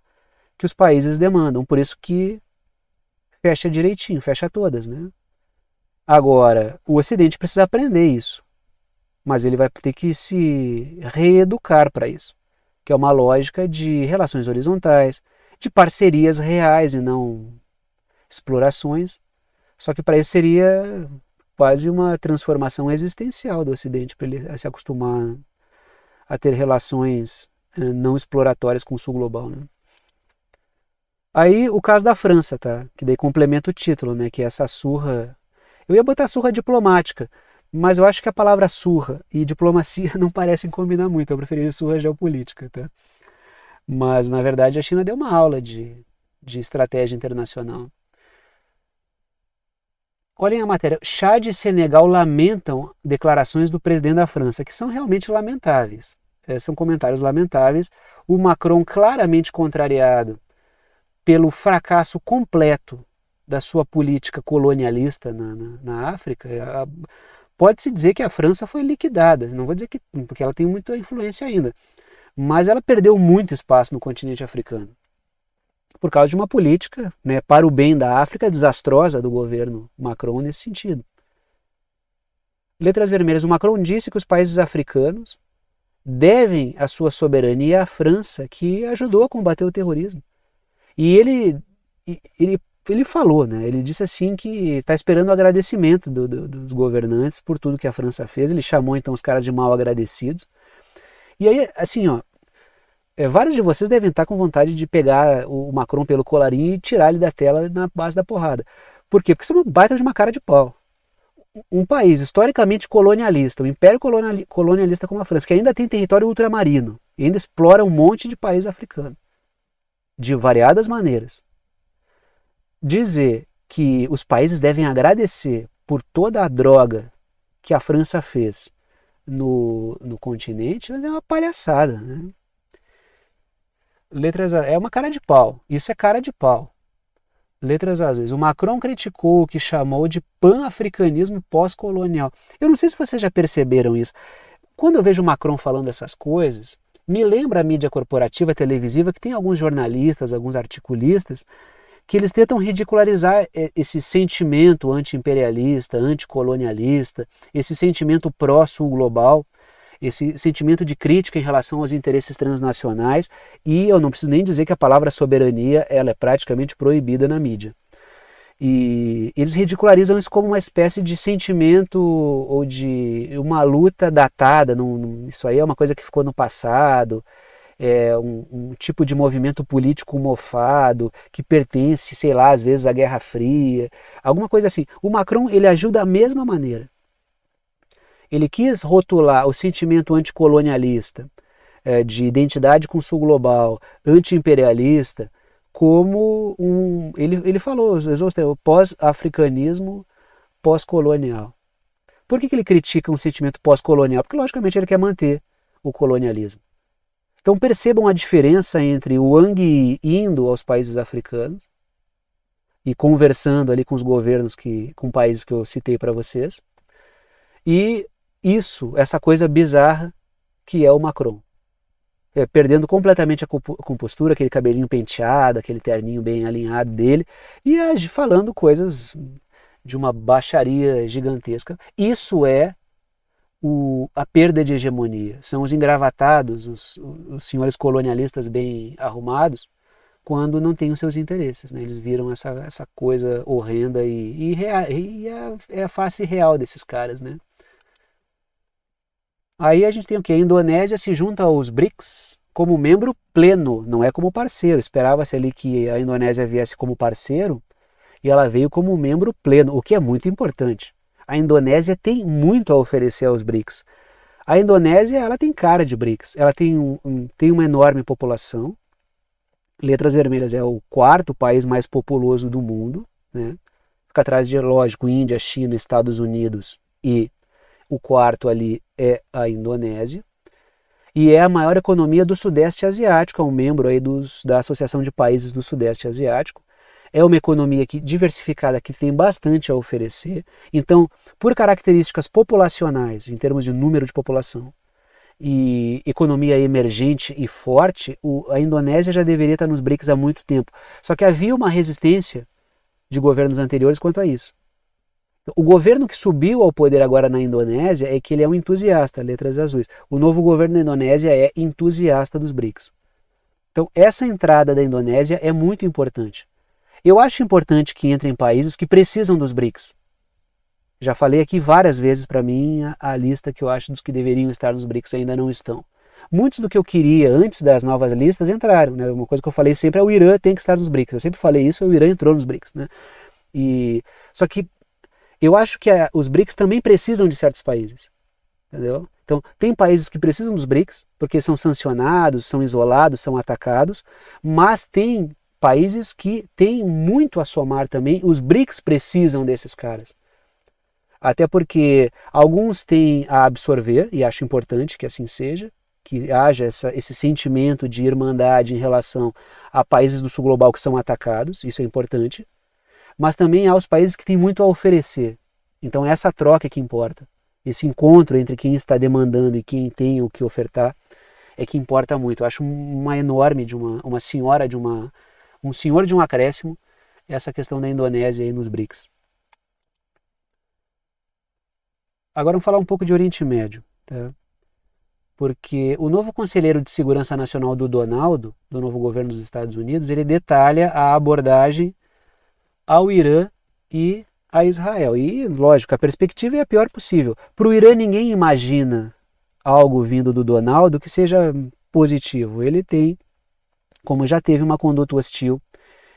que os países demandam. Por isso que fecha direitinho, fecha todas, né? Agora, o Ocidente precisa aprender isso. Mas ele vai ter que se reeducar para isso, que é uma lógica de relações horizontais, de parcerias reais e não explorações. Só que para isso seria quase uma transformação existencial do Ocidente, para ele se acostumar a ter relações não exploratórias com o sul global, né? Aí o caso da França, tá? Que daí complementa o título, né? Que é essa surra. Eu ia botar surra diplomática, mas eu acho que a palavra surra e diplomacia não parecem combinar muito. Eu preferiria surra geopolítica, tá? Mas na verdade a China deu uma aula de estratégia internacional. Olhem a matéria. Chad e Senegal lamentam declarações do presidente da França, que são realmente lamentáveis. São comentários lamentáveis. O Macron claramente contrariado pelo fracasso completo da sua política colonialista na África. Pode-se dizer que a França foi liquidada, não vou dizer que, porque ela tem muita influência ainda, mas ela perdeu muito espaço no continente africano, por causa de uma política, né, para o bem da África, desastrosa do governo Macron nesse sentido. Letras vermelhas, o Macron disse que os países africanos devem a sua soberania à França, que ajudou a combater o terrorismo. E ele falou, né? Ele disse assim que está esperando o agradecimento dos governantes por tudo que a França fez. Ele chamou então os caras de mal agradecidos. E aí, assim, ó, vários de vocês devem estar com vontade de pegar o Macron pelo colarinho e tirar ele da tela na base da porrada. Por quê? Porque isso é uma baita de uma cara de pau. Um país historicamente colonialista, um império colonialista como a França, que ainda tem território ultramarino, e ainda explora um monte de país africano, de variadas maneiras. Dizer que os países devem agradecer por toda a droga que a França fez no continente é uma palhaçada, né? Letras é uma cara de pau. Isso é cara de pau. Letras azuis. O Macron criticou o que chamou de pan-africanismo pós-colonial. Eu não sei se vocês já perceberam isso. Quando eu vejo o Macron falando essas coisas, me lembra a mídia corporativa televisiva que tem alguns jornalistas, alguns articulistas, que eles tentam ridicularizar esse sentimento anti-imperialista, anticolonialista, esse sentimento pró-sul global, esse sentimento de crítica em relação aos interesses transnacionais, e eu não preciso nem dizer que a palavra soberania ela é praticamente proibida na mídia. E eles ridicularizam isso como uma espécie de sentimento ou de uma luta datada, isso aí é uma coisa que ficou no passado, é um tipo de movimento político mofado, que pertence, sei lá, às vezes à Guerra Fria, alguma coisa assim. O Macron ele agiu da mesma maneira. Ele quis rotular o sentimento anticolonialista, de identidade com o sul global, anti-imperialista, como ele falou, o pós-africanismo pós-colonial. Por que ele critica um sentimento pós-colonial? Porque logicamente ele quer manter o colonialismo. Então percebam a diferença entre o Wang Yi indo aos países africanos e conversando ali com os governos, com países que eu citei para vocês, e essa coisa bizarra que é o Macron. Perdendo completamente a compostura, aquele cabelinho penteado, aquele terninho bem alinhado dele, e falando coisas de uma baixaria gigantesca. Isso é a perda de hegemonia. São os engravatados, os senhores colonialistas bem arrumados, quando não têm os seus interesses. Né? Eles viram essa coisa horrenda e é a face real desses caras, né? Aí a gente tem o que? A Indonésia se junta aos BRICS como membro pleno, não é como parceiro. Esperava-se ali que a Indonésia viesse como parceiro e ela veio como membro pleno, o que é muito importante. A Indonésia tem muito a oferecer aos BRICS. A Indonésia ela tem cara de BRICS, ela tem uma enorme população. Letras vermelhas é o quarto país mais populoso do mundo, né? Fica atrás de, lógico, Índia, China, Estados Unidos e o quarto ali é a Indonésia, e é a maior economia do Sudeste Asiático, é um membro aí da Associação de Países do Sudeste Asiático. É uma economia diversificada que tem bastante a oferecer. Então, por características populacionais, em termos de número de população, e economia emergente e forte, a Indonésia já deveria estar nos BRICS há muito tempo. Só que havia uma resistência de governos anteriores quanto a isso. O governo que subiu ao poder agora na Indonésia é que ele é um entusiasta, letras azuis. O novo governo da Indonésia é entusiasta dos BRICS. Então, essa entrada da Indonésia é muito importante. Eu acho importante que entrem países que precisam dos BRICS. Já falei aqui várias vezes para mim a lista que eu acho dos que deveriam estar nos BRICS ainda não estão. muitos do que eu queria antes das novas listas entraram, né? Uma coisa que eu falei sempre é o Irã tem que estar nos BRICS. Eu sempre falei isso, o Irã entrou nos BRICS, né? Só que eu acho que os BRICS também precisam de certos países, entendeu? Então, tem países que precisam dos BRICS, porque são sancionados, são isolados, são atacados, mas tem países que têm muito a somar também, os BRICS precisam desses caras. Até porque alguns têm a absorver, e acho importante que assim seja, que haja esse sentimento de irmandade em relação a países do sul global que são atacados, isso é importante, mas também há os países que têm muito a oferecer. Então essa troca é que importa. Esse encontro entre quem está demandando e quem tem o que ofertar é que importa muito. Eu acho uma enorme um senhor de um acréscimo essa questão da Indonésia aí nos BRICS. Agora vamos falar um pouco de Oriente Médio, tá? Porque o novo conselheiro de segurança nacional do Donaldo, do novo governo dos Estados Unidos, ele detalha a abordagem ao Irã e a Israel. E, lógico, a perspectiva é a pior possível. Para o Irã, ninguém imagina algo vindo do Donaldo que seja positivo. Ele tem, como já teve, uma conduta hostil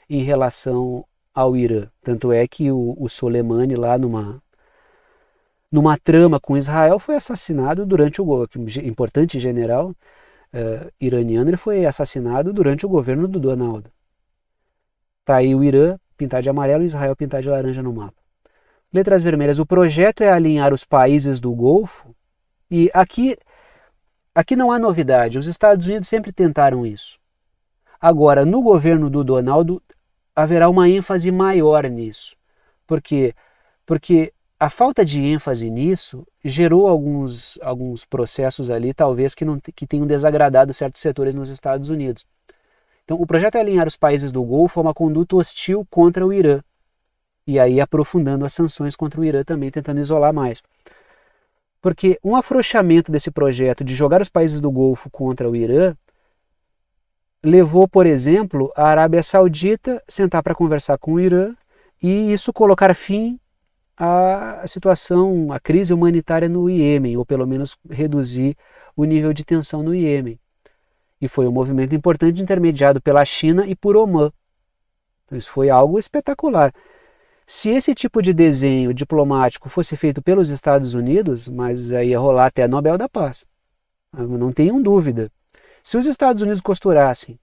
em relação ao Irã. Tanto é que o Soleimani, lá numa trama com Israel, foi assassinado durante o importante general iraniano, ele foi assassinado durante o governo do Donaldo. Tá aí o Irã pintar de amarelo e Israel pintar de laranja no mapa. Letras vermelhas, o projeto é alinhar os países do Golfo, e aqui não há novidade, os Estados Unidos sempre tentaram isso. Agora, no governo do Donaldo, haverá uma ênfase maior nisso. Por quê? Porque a falta de ênfase nisso gerou alguns processos ali, talvez, que tenham desagradado certos setores nos Estados Unidos. Então, o projeto é alinhar os países do Golfo a uma conduta hostil contra o Irã. E aí aprofundando as sanções contra o Irã também, tentando isolar mais. Porque um afrouxamento desse projeto de jogar os países do Golfo contra o Irã levou, por exemplo, a Arábia Saudita sentar para conversar com o Irã e isso colocar fim à situação, à crise humanitária no Iêmen, ou pelo menos reduzir o nível de tensão no Iêmen. E foi um movimento importante intermediado pela China e por Omã. Isso foi algo espetacular. Se esse tipo de desenho diplomático fosse feito pelos Estados Unidos, mas aí ia rolar até a Nobel da Paz. Não tenham dúvida. Se os Estados Unidos costurassem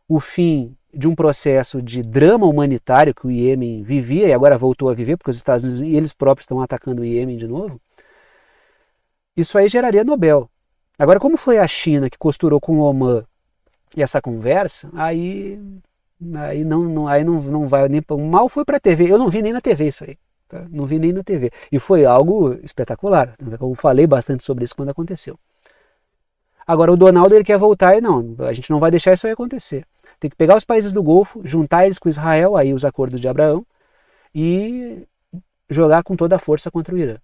o fim de um processo de drama humanitário que o Iêmen vivia e agora voltou a viver, porque os Estados Unidos e eles próprios estão atacando o Iêmen de novo, isso aí geraria Nobel. Agora, como foi a China que costurou com o Omã essa conversa, aí não vai nem... Mal foi para a TV, eu não vi nem na TV isso aí. Tá? Não vi nem na TV. E foi algo espetacular. Eu falei bastante sobre isso quando aconteceu. Agora o Donaldo ele quer voltar e não, a gente não vai deixar isso aí acontecer. Tem que pegar os países do Golfo, juntar eles com Israel, aí os acordos de Abraão, e jogar com toda a força contra o Irã.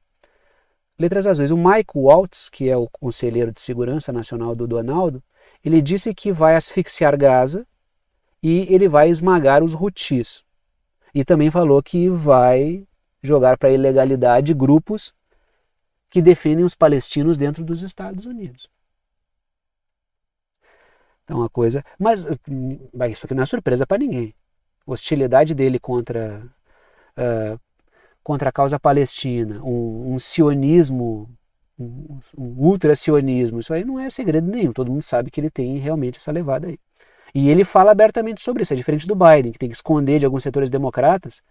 Letras azuis. O Mike Waltz, que é o conselheiro de segurança nacional do Donaldo, ele disse que vai asfixiar Gaza e ele vai esmagar os Houthis. E também falou que vai jogar para a ilegalidade grupos que defendem os palestinos dentro dos Estados Unidos. Então a coisa... Mas isso aqui não é surpresa para ninguém. A hostilidade dele contra a causa palestina, um sionismo, um ultra-sionismo, isso aí não é segredo nenhum. Todo mundo sabe que ele tem realmente essa levada aí. E ele fala abertamente sobre isso, é diferente do Biden, que tem que esconder de alguns setores democratas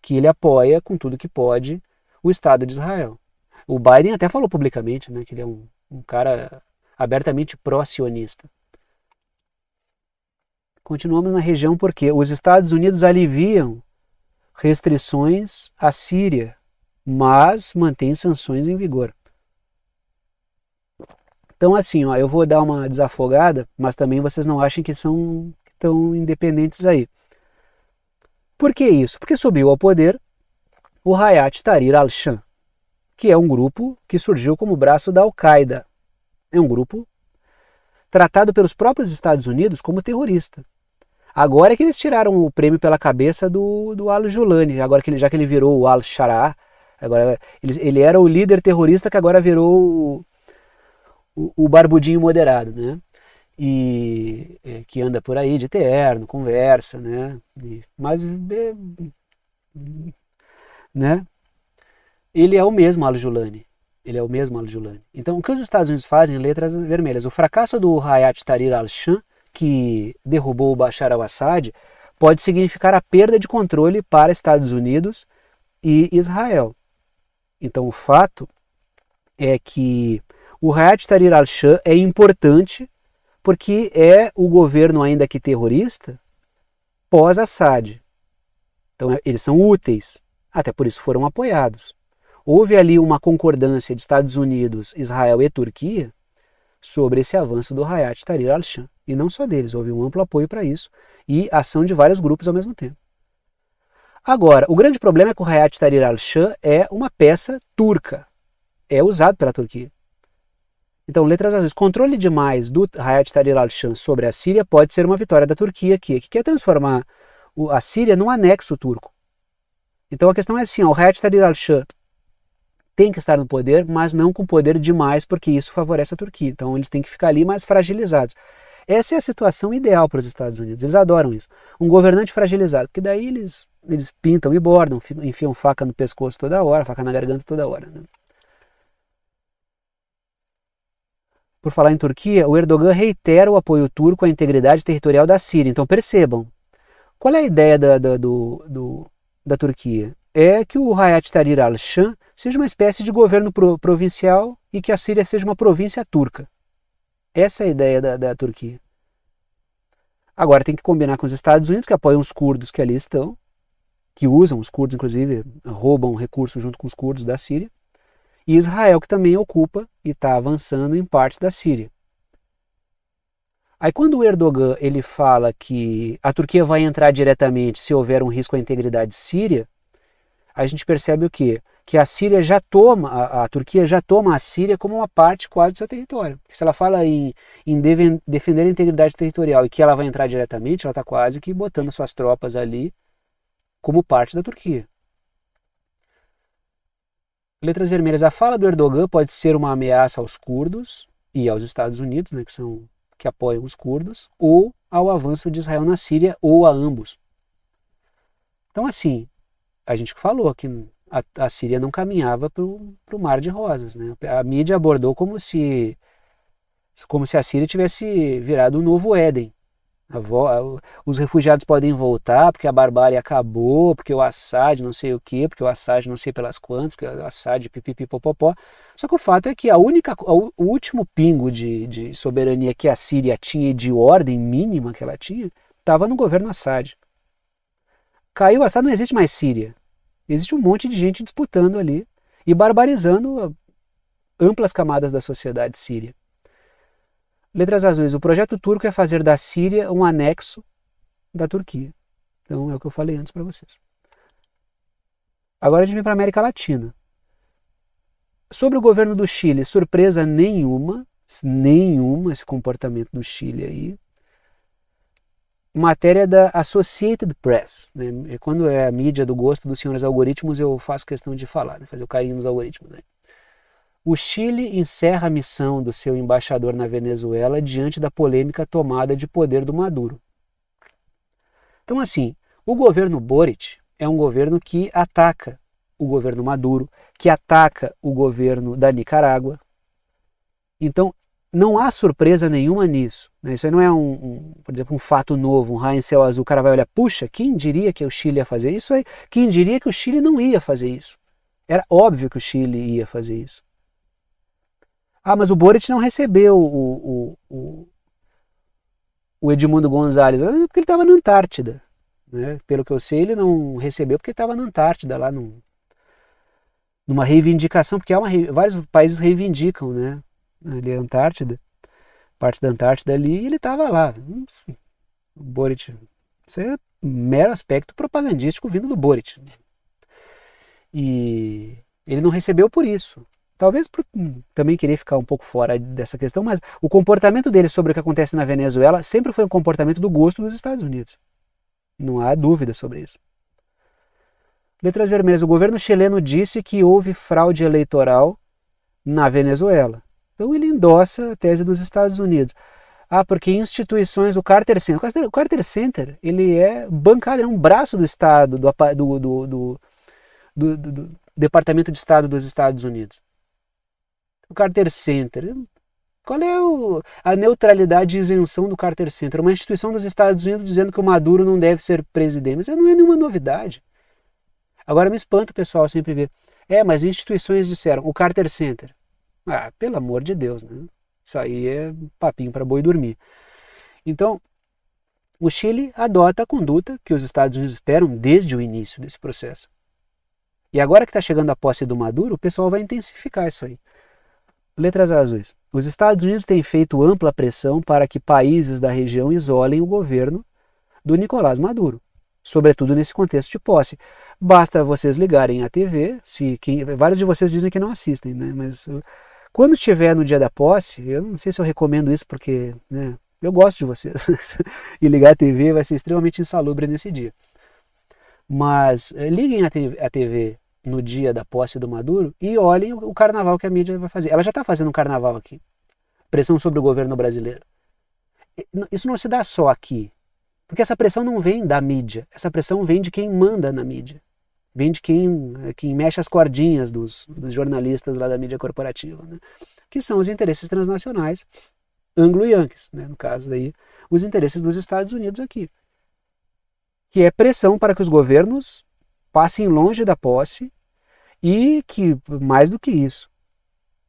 que ele apoia com tudo que pode o Estado de Israel. O Biden até falou publicamente, né, que ele é um cara abertamente pró-sionista. Continuamos na região porque os Estados Unidos aliviam restrições à Síria, mas mantêm sanções em vigor. Então assim, eu vou dar uma desafogada, mas também vocês não achem que são tão independentes aí. Por que isso? Porque subiu ao poder o Hayat Tahrir al-Sham, que é um grupo que surgiu como braço da Al-Qaeda. É um grupo tratado pelos próprios Estados Unidos como terrorista. Agora é que eles tiraram o prêmio pela cabeça do al-Julani, agora já que ele virou o al-Shara, agora ele era o líder terrorista que agora virou o barbudinho moderado, né? E que anda por aí de terno, conversa, né? Mas, né? Ele é o mesmo Al-Julani. Ele é o mesmo Al-Julani. Então, o que os Estados Unidos fazem em letras vermelhas? O fracasso do Hayat Tahrir al-Sham, que derrubou o Bashar al-Assad, pode significar a perda de controle para Estados Unidos e Israel. Então, o fato é que o Hayat Tahrir al-Sham é importante porque é o governo, ainda que terrorista, pós-Assad. Então, eles são úteis, até por isso foram apoiados. Houve ali uma concordância de Estados Unidos, Israel e Turquia sobre esse avanço do Hayat Tahrir al-Sham. E não só deles, houve um amplo apoio para isso e ação de vários grupos ao mesmo tempo. Agora, o grande problema é que o Hayat Tahrir al-Sham é uma peça turca, é usado pela Turquia. Então, letras azuis, controle demais do Hayat Tahrir al-Sham sobre a Síria pode ser uma vitória da Turquia que quer transformar a Síria num anexo turco. Então a questão é assim, o Hayat Tahrir al-Sham tem que estar no poder, mas não com poder demais, porque isso favorece a Turquia. Então eles têm que ficar ali mais fragilizados. Essa é a situação ideal para os Estados Unidos, eles adoram isso. Um governante fragilizado, porque daí eles pintam e bordam, enfiam faca no pescoço toda hora, faca na garganta toda hora. Né? Por falar em Turquia, o Erdogan reitera o apoio turco à integridade territorial da Síria. Então percebam, qual é a ideia da Turquia? É que o Hayat Tahrir al-Sham seja uma espécie de governo provincial e que a Síria seja uma província turca. Essa é a ideia da Turquia. Agora tem que combinar com os Estados Unidos, que apoiam os curdos que ali estão, que usam os curdos, inclusive roubam recursos junto com os curdos da Síria, e Israel, que também ocupa e está avançando em partes da Síria. Aí quando o Erdogan ele fala que a Turquia vai entrar diretamente se houver um risco à integridade síria, a gente percebe o quê? Que a Síria já toma, a Turquia já toma a Síria como uma parte quase do seu território. Porque se ela fala em defender a integridade territorial e que ela vai entrar diretamente, ela está quase que botando suas tropas ali como parte da Turquia. Letras vermelhas. A fala do Erdogan pode ser uma ameaça aos curdos e aos Estados Unidos, né, que apoiam os curdos, ou ao avanço de Israel na Síria, ou a ambos. Então, assim, a gente falou que a Síria não caminhava para o Mar de Rosas. Né? A mídia abordou como se a Síria tivesse virado um novo Éden. Os refugiados podem voltar porque a barbárie acabou, porque o Assad não sei o quê, porque o Assad não sei pelas quantas, porque o Assad pipipipopopó. Só que o fato é que o último pingo de soberania que a Síria tinha e de ordem mínima que ela tinha, estava no governo Assad. Caiu o Assad, não existe mais Síria. Existe um monte de gente disputando ali e barbarizando amplas camadas da sociedade síria. Letras azuis. O projeto turco é fazer da Síria um anexo da Turquia. Então é o que eu falei antes para vocês. Agora a gente vem para a América Latina. Sobre o governo do Chile, surpresa nenhuma esse comportamento do Chile aí. Matéria da Associated Press. Né? Quando é a mídia do gosto dos senhores algoritmos, eu faço questão de falar, né? Fazer o carinho nos algoritmos. Né? O Chile encerra a missão do seu embaixador na Venezuela diante da polêmica tomada de poder do Maduro. Então, assim, o governo Boric é um governo que ataca o governo Maduro, que ataca o governo da Nicarágua. Então, não há surpresa nenhuma nisso. Né? Isso aí não é, por exemplo, um fato novo, um raio em céu azul. O cara vai olhar, puxa, quem diria que o Chile ia fazer isso? Aí, quem diria que o Chile não ia fazer isso? Era óbvio que o Chile ia fazer isso. Ah, mas o Boric não recebeu o Edmundo Gonzalez, porque ele estava na Antártida. Né? Pelo que eu sei, ele não recebeu porque ele estava na Antártida, lá numa reivindicação, porque vários países reivindicam, né? Ali a Antártida, parte da Antártida ali, e ele estava lá. O Boric, isso é um mero aspecto propagandístico vindo do Boric. E ele não recebeu por isso. Talvez por também querer ficar um pouco fora dessa questão, mas o comportamento dele sobre o que acontece na Venezuela sempre foi um comportamento do gosto dos Estados Unidos. Não há dúvida sobre isso. Letras vermelhas. O governo chileno disse que houve fraude eleitoral na Venezuela. Então ele endossa a tese dos Estados Unidos. Ah, porque instituições, o Carter Center, o Carter Center, ele é bancado, é um braço do Estado, do Departamento de Estado dos Estados Unidos. O Carter Center, qual é a neutralidade e isenção do Carter Center? Uma instituição dos Estados Unidos dizendo que o Maduro não deve ser presidente, mas não é nenhuma novidade. Agora me espanta o pessoal sempre ver, mas instituições disseram, o Carter Center. Ah, pelo amor de Deus, né? Isso aí é papinho para boi dormir. Então, o Chile adota a conduta que os Estados Unidos esperam desde o início desse processo. E agora que está chegando a posse do Maduro, o pessoal vai intensificar isso aí. Letras azuis. Os Estados Unidos têm feito ampla pressão para que países da região isolem o governo do Nicolás Maduro, sobretudo nesse contexto de posse. Basta vocês ligarem a TV, vários de vocês dizem que não assistem, né? Mas quando estiver no dia da posse, eu não sei se eu recomendo isso porque, né, eu gosto de vocês, e ligar a TV vai ser extremamente insalubre nesse dia. Mas liguem a TV no dia da posse do Maduro e olhem o carnaval que a mídia vai fazer. Ela já está fazendo um carnaval aqui. Pressão sobre o governo brasileiro. Isso não se dá só aqui. Porque essa pressão não vem da mídia. Essa pressão vem de quem manda na mídia. Vem de quem mexe as cordinhas dos jornalistas lá da mídia corporativa, né? Que são os interesses transnacionais anglo-yankees, né? No caso aí, os interesses dos Estados Unidos aqui. Que é pressão para que os governos passem longe da posse e que, mais do que isso,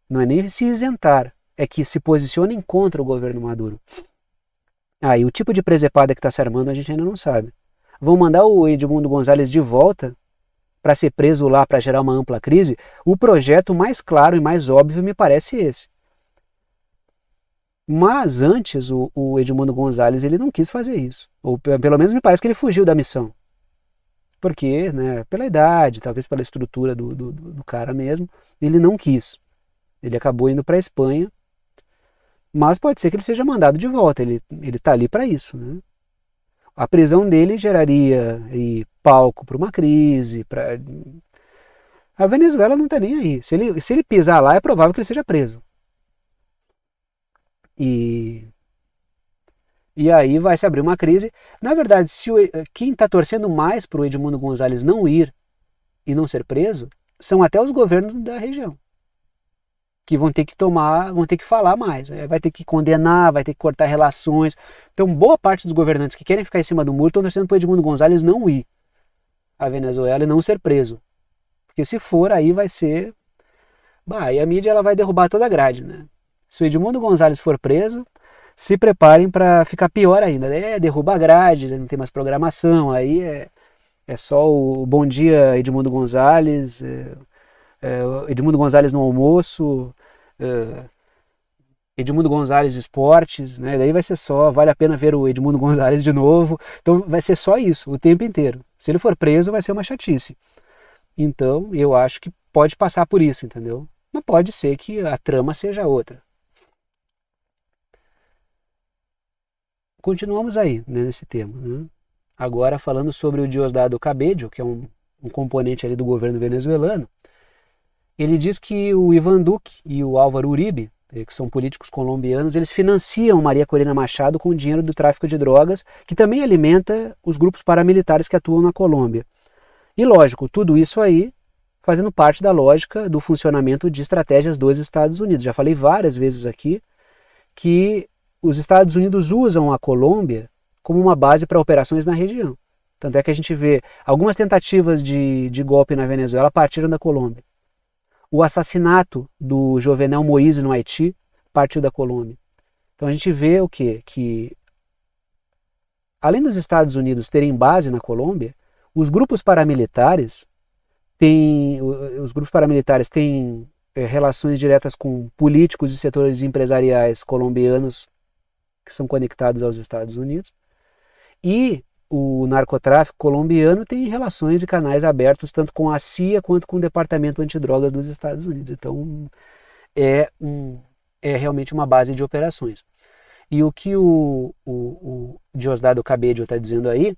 não é nem se isentar, é que se posicionem contra o governo Maduro. E o tipo de presepada que está se armando a gente ainda não sabe. Vão mandar o Edmundo Gonzalez de volta para ser preso lá, para gerar uma ampla crise? O projeto mais claro e mais óbvio me parece esse. Mas antes o Edmundo Gonzalez ele não quis fazer isso. Ou pelo menos me parece que ele fugiu da missão. Porque, né, pela idade, talvez pela estrutura do cara mesmo, ele não quis. Ele acabou indo para a Espanha, mas pode ser que ele seja mandado de volta, ele está ali para isso, né? A prisão dele geraria palco para uma crise. A Venezuela não está nem aí. Se ele pisar lá, é provável que ele seja preso. E aí vai se abrir uma crise. Na verdade, quem está torcendo mais para o Edmundo Gonzalez não ir e não ser preso são até os governos da região, que vão ter que falar mais, vai ter que condenar, vai ter que cortar relações. Então, boa parte dos governantes que querem ficar em cima do muro estão torcendo para o Edmundo Gonzalez não ir à Venezuela e não ser preso. Porque se for, aí vai ser... Aí a mídia ela vai derrubar toda a grade, né? Se o Edmundo Gonzalez for preso, se preparem para ficar pior ainda. Derruba a grade, não tem mais programação, aí é só o Bom Dia Edmundo Gonzalez... Edmundo Gonzalez no almoço, Edmundo Gonzalez Esportes, né? Daí vai ser só, vale a pena ver o Edmundo Gonzalez de novo. Então vai ser só isso, o tempo inteiro. Se ele for preso, vai ser uma chatice. Então eu acho que pode passar por isso, entendeu? Mas pode ser que a trama seja outra. Continuamos aí, né, nesse tema, né? Agora falando sobre o Diosdado Cabello, que é um componente ali do governo venezuelano. Ele diz que o Ivan Duque e o Álvaro Uribe, que são políticos colombianos, eles financiam Maria Corina Machado com o dinheiro do tráfico de drogas, que também alimenta os grupos paramilitares que atuam na Colômbia. E lógico, tudo isso aí fazendo parte da lógica do funcionamento de estratégias dos Estados Unidos. Já falei várias vezes aqui que os Estados Unidos usam a Colômbia como uma base para operações na região. Tanto é que a gente vê algumas tentativas de golpe na Venezuela partiram da Colômbia. O assassinato do Jovenel Moïse no Haiti partiu da Colômbia. Então a gente vê o quê? Que além dos Estados Unidos terem base na Colômbia, os grupos paramilitares têm relações diretas com políticos e setores empresariais colombianos que são conectados aos Estados Unidos. E o narcotráfico colombiano tem relações e canais abertos tanto com a CIA quanto com o Departamento Antidrogas dos Estados Unidos. Então é realmente uma base de operações. E o que o Diosdado Cabello está dizendo aí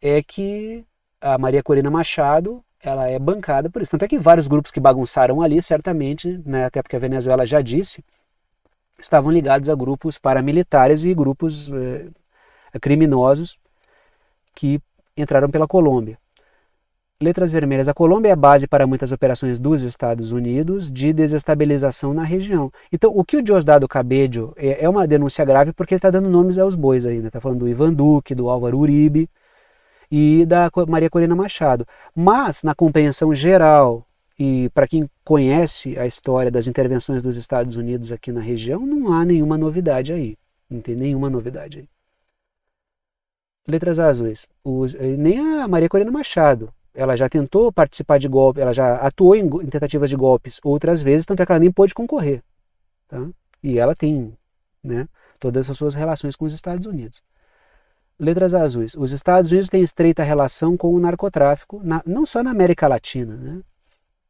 é que a Maria Corina Machado ela é bancada por isso. Tanto é que vários grupos que bagunçaram ali, certamente, né, até porque a Venezuela já disse estavam ligados a grupos paramilitares e grupos criminosos que entraram pela Colômbia. Letras vermelhas. A Colômbia é a base para muitas operações dos Estados Unidos de desestabilização na região. Então, o que o Diosdado Cabello é uma denúncia grave porque ele está dando nomes aos bois ainda. Está falando do Ivan Duque, do Álvaro Uribe e da Maria Corina Machado. Mas, na compreensão geral, e para quem conhece a história das intervenções dos Estados Unidos aqui na região, não há nenhuma novidade aí. Não tem nenhuma novidade aí. Letras azuis. Nem a Maria Corina Machado. Ela já tentou participar de golpe, ela já atuou em tentativas de golpes outras vezes, tanto é que ela nem pôde concorrer. Tá? E ela tem, né, todas as suas relações com os Estados Unidos. Letras azuis. Os Estados Unidos têm estreita relação com o narcotráfico, não só na América Latina, né?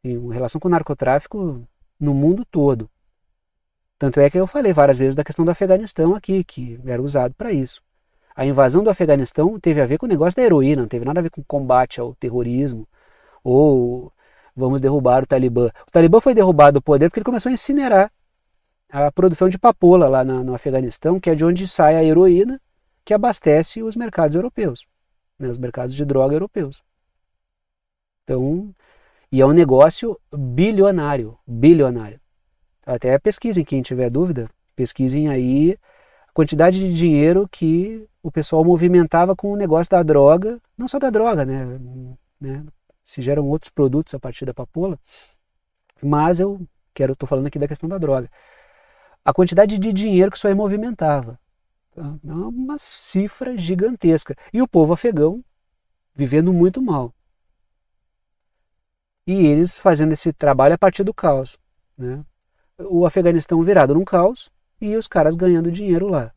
Tem uma relação com o narcotráfico no mundo todo. Tanto é que eu falei várias vezes da questão do Afeganistão aqui, que era usado para isso. A invasão do Afeganistão teve a ver com o negócio da heroína, não teve nada a ver com combate ao terrorismo ou vamos derrubar o Talibã. O Talibã foi derrubado do poder porque ele começou a incinerar a produção de papoula lá no Afeganistão, que é de onde sai a heroína que abastece os mercados europeus, né, os mercados de droga europeus. Então, e é um negócio bilionário, bilionário. Até pesquisem, quem tiver dúvida, pesquisem aí a quantidade de dinheiro que o pessoal movimentava com o negócio da droga, não só da droga, né? Se geram outros produtos a partir da papoula, mas estou falando aqui da questão da droga. A quantidade de dinheiro que isso aí movimentava, tá? É uma cifra gigantesca. E o povo afegão vivendo muito mal. E eles fazendo esse trabalho a partir do caos, né? O Afeganistão virado num caos e os caras ganhando dinheiro lá.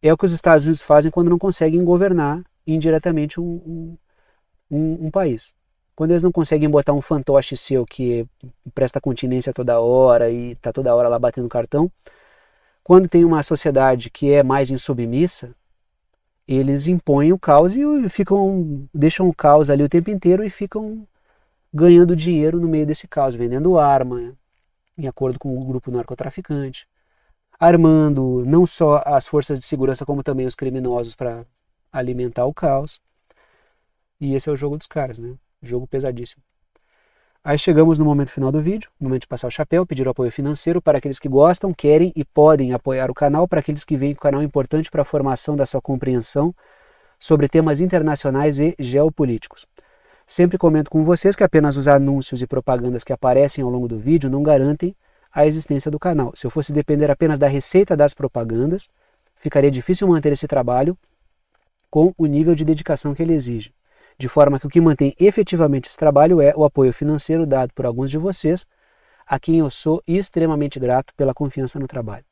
É o que os Estados Unidos fazem quando não conseguem governar indiretamente um país. Quando eles não conseguem botar um fantoche seu que presta continência toda hora e está toda hora lá batendo cartão, quando tem uma sociedade que é mais insubmissa, eles impõem o caos e deixam o caos ali o tempo inteiro e ficam ganhando dinheiro no meio desse caos, vendendo arma, em acordo com o grupo narcotraficante, armando não só as forças de segurança, como também os criminosos para alimentar o caos. E esse é o jogo dos caras, né? Jogo pesadíssimo. Aí chegamos no momento final do vídeo, no momento de passar o chapéu, pedir o apoio financeiro para aqueles que gostam, querem e podem apoiar o canal, para aqueles que veem que o canal é importante para a formação da sua compreensão sobre temas internacionais e geopolíticos. Sempre comento com vocês que apenas os anúncios e propagandas que aparecem ao longo do vídeo não garantem a existência do canal. Se eu fosse depender apenas da receita das propagandas, ficaria difícil manter esse trabalho com o nível de dedicação que ele exige. De forma que o que mantém efetivamente esse trabalho é o apoio financeiro dado por alguns de vocês, a quem eu sou extremamente grato pela confiança no trabalho.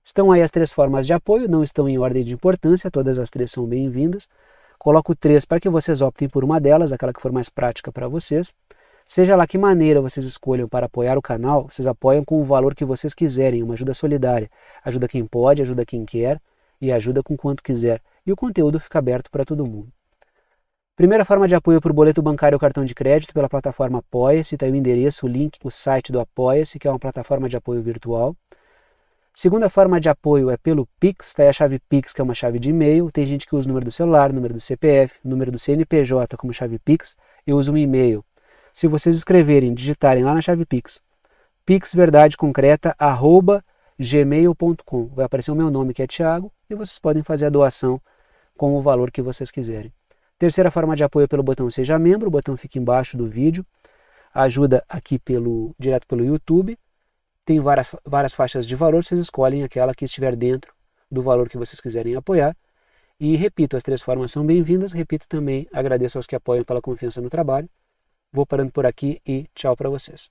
Estão aí as 3 formas de apoio, não estão em ordem de importância, todas as 3 são bem-vindas. Coloco 3 para que vocês optem por uma delas, aquela que for mais prática para vocês. Seja lá que maneira vocês escolham para apoiar o canal, vocês apoiam com o valor que vocês quiserem, uma ajuda solidária. Ajuda quem pode, ajuda quem quer e ajuda com quanto quiser. E o conteúdo fica aberto para todo mundo. Primeira forma de apoio por boleto bancário ou cartão de crédito pela plataforma Apoia-se, está aí o endereço, o link, o site do Apoia-se, que é uma plataforma de apoio virtual. Segunda forma de apoio é pelo Pix, está aí a chave Pix, que é uma chave de e-mail. Tem gente que usa o número do celular, o número do CPF, o número do CNPJ como chave Pix. Eu uso um e-mail. Se vocês escreverem, digitarem lá na chave Pix, pixverdadeconcreta@gmail.com, vai aparecer o meu nome, que é Thiago, e vocês podem fazer a doação com o valor que vocês quiserem. Terceira forma de apoio é pelo botão Seja Membro, o botão fica embaixo do vídeo, ajuda aqui direto pelo YouTube. Tem várias faixas de valor, vocês escolhem aquela que estiver dentro do valor que vocês quiserem apoiar. E repito, as 3 formas são bem-vindas. Repito também, agradeço aos que apoiam pela confiança no trabalho. Vou parando por aqui e tchau para vocês.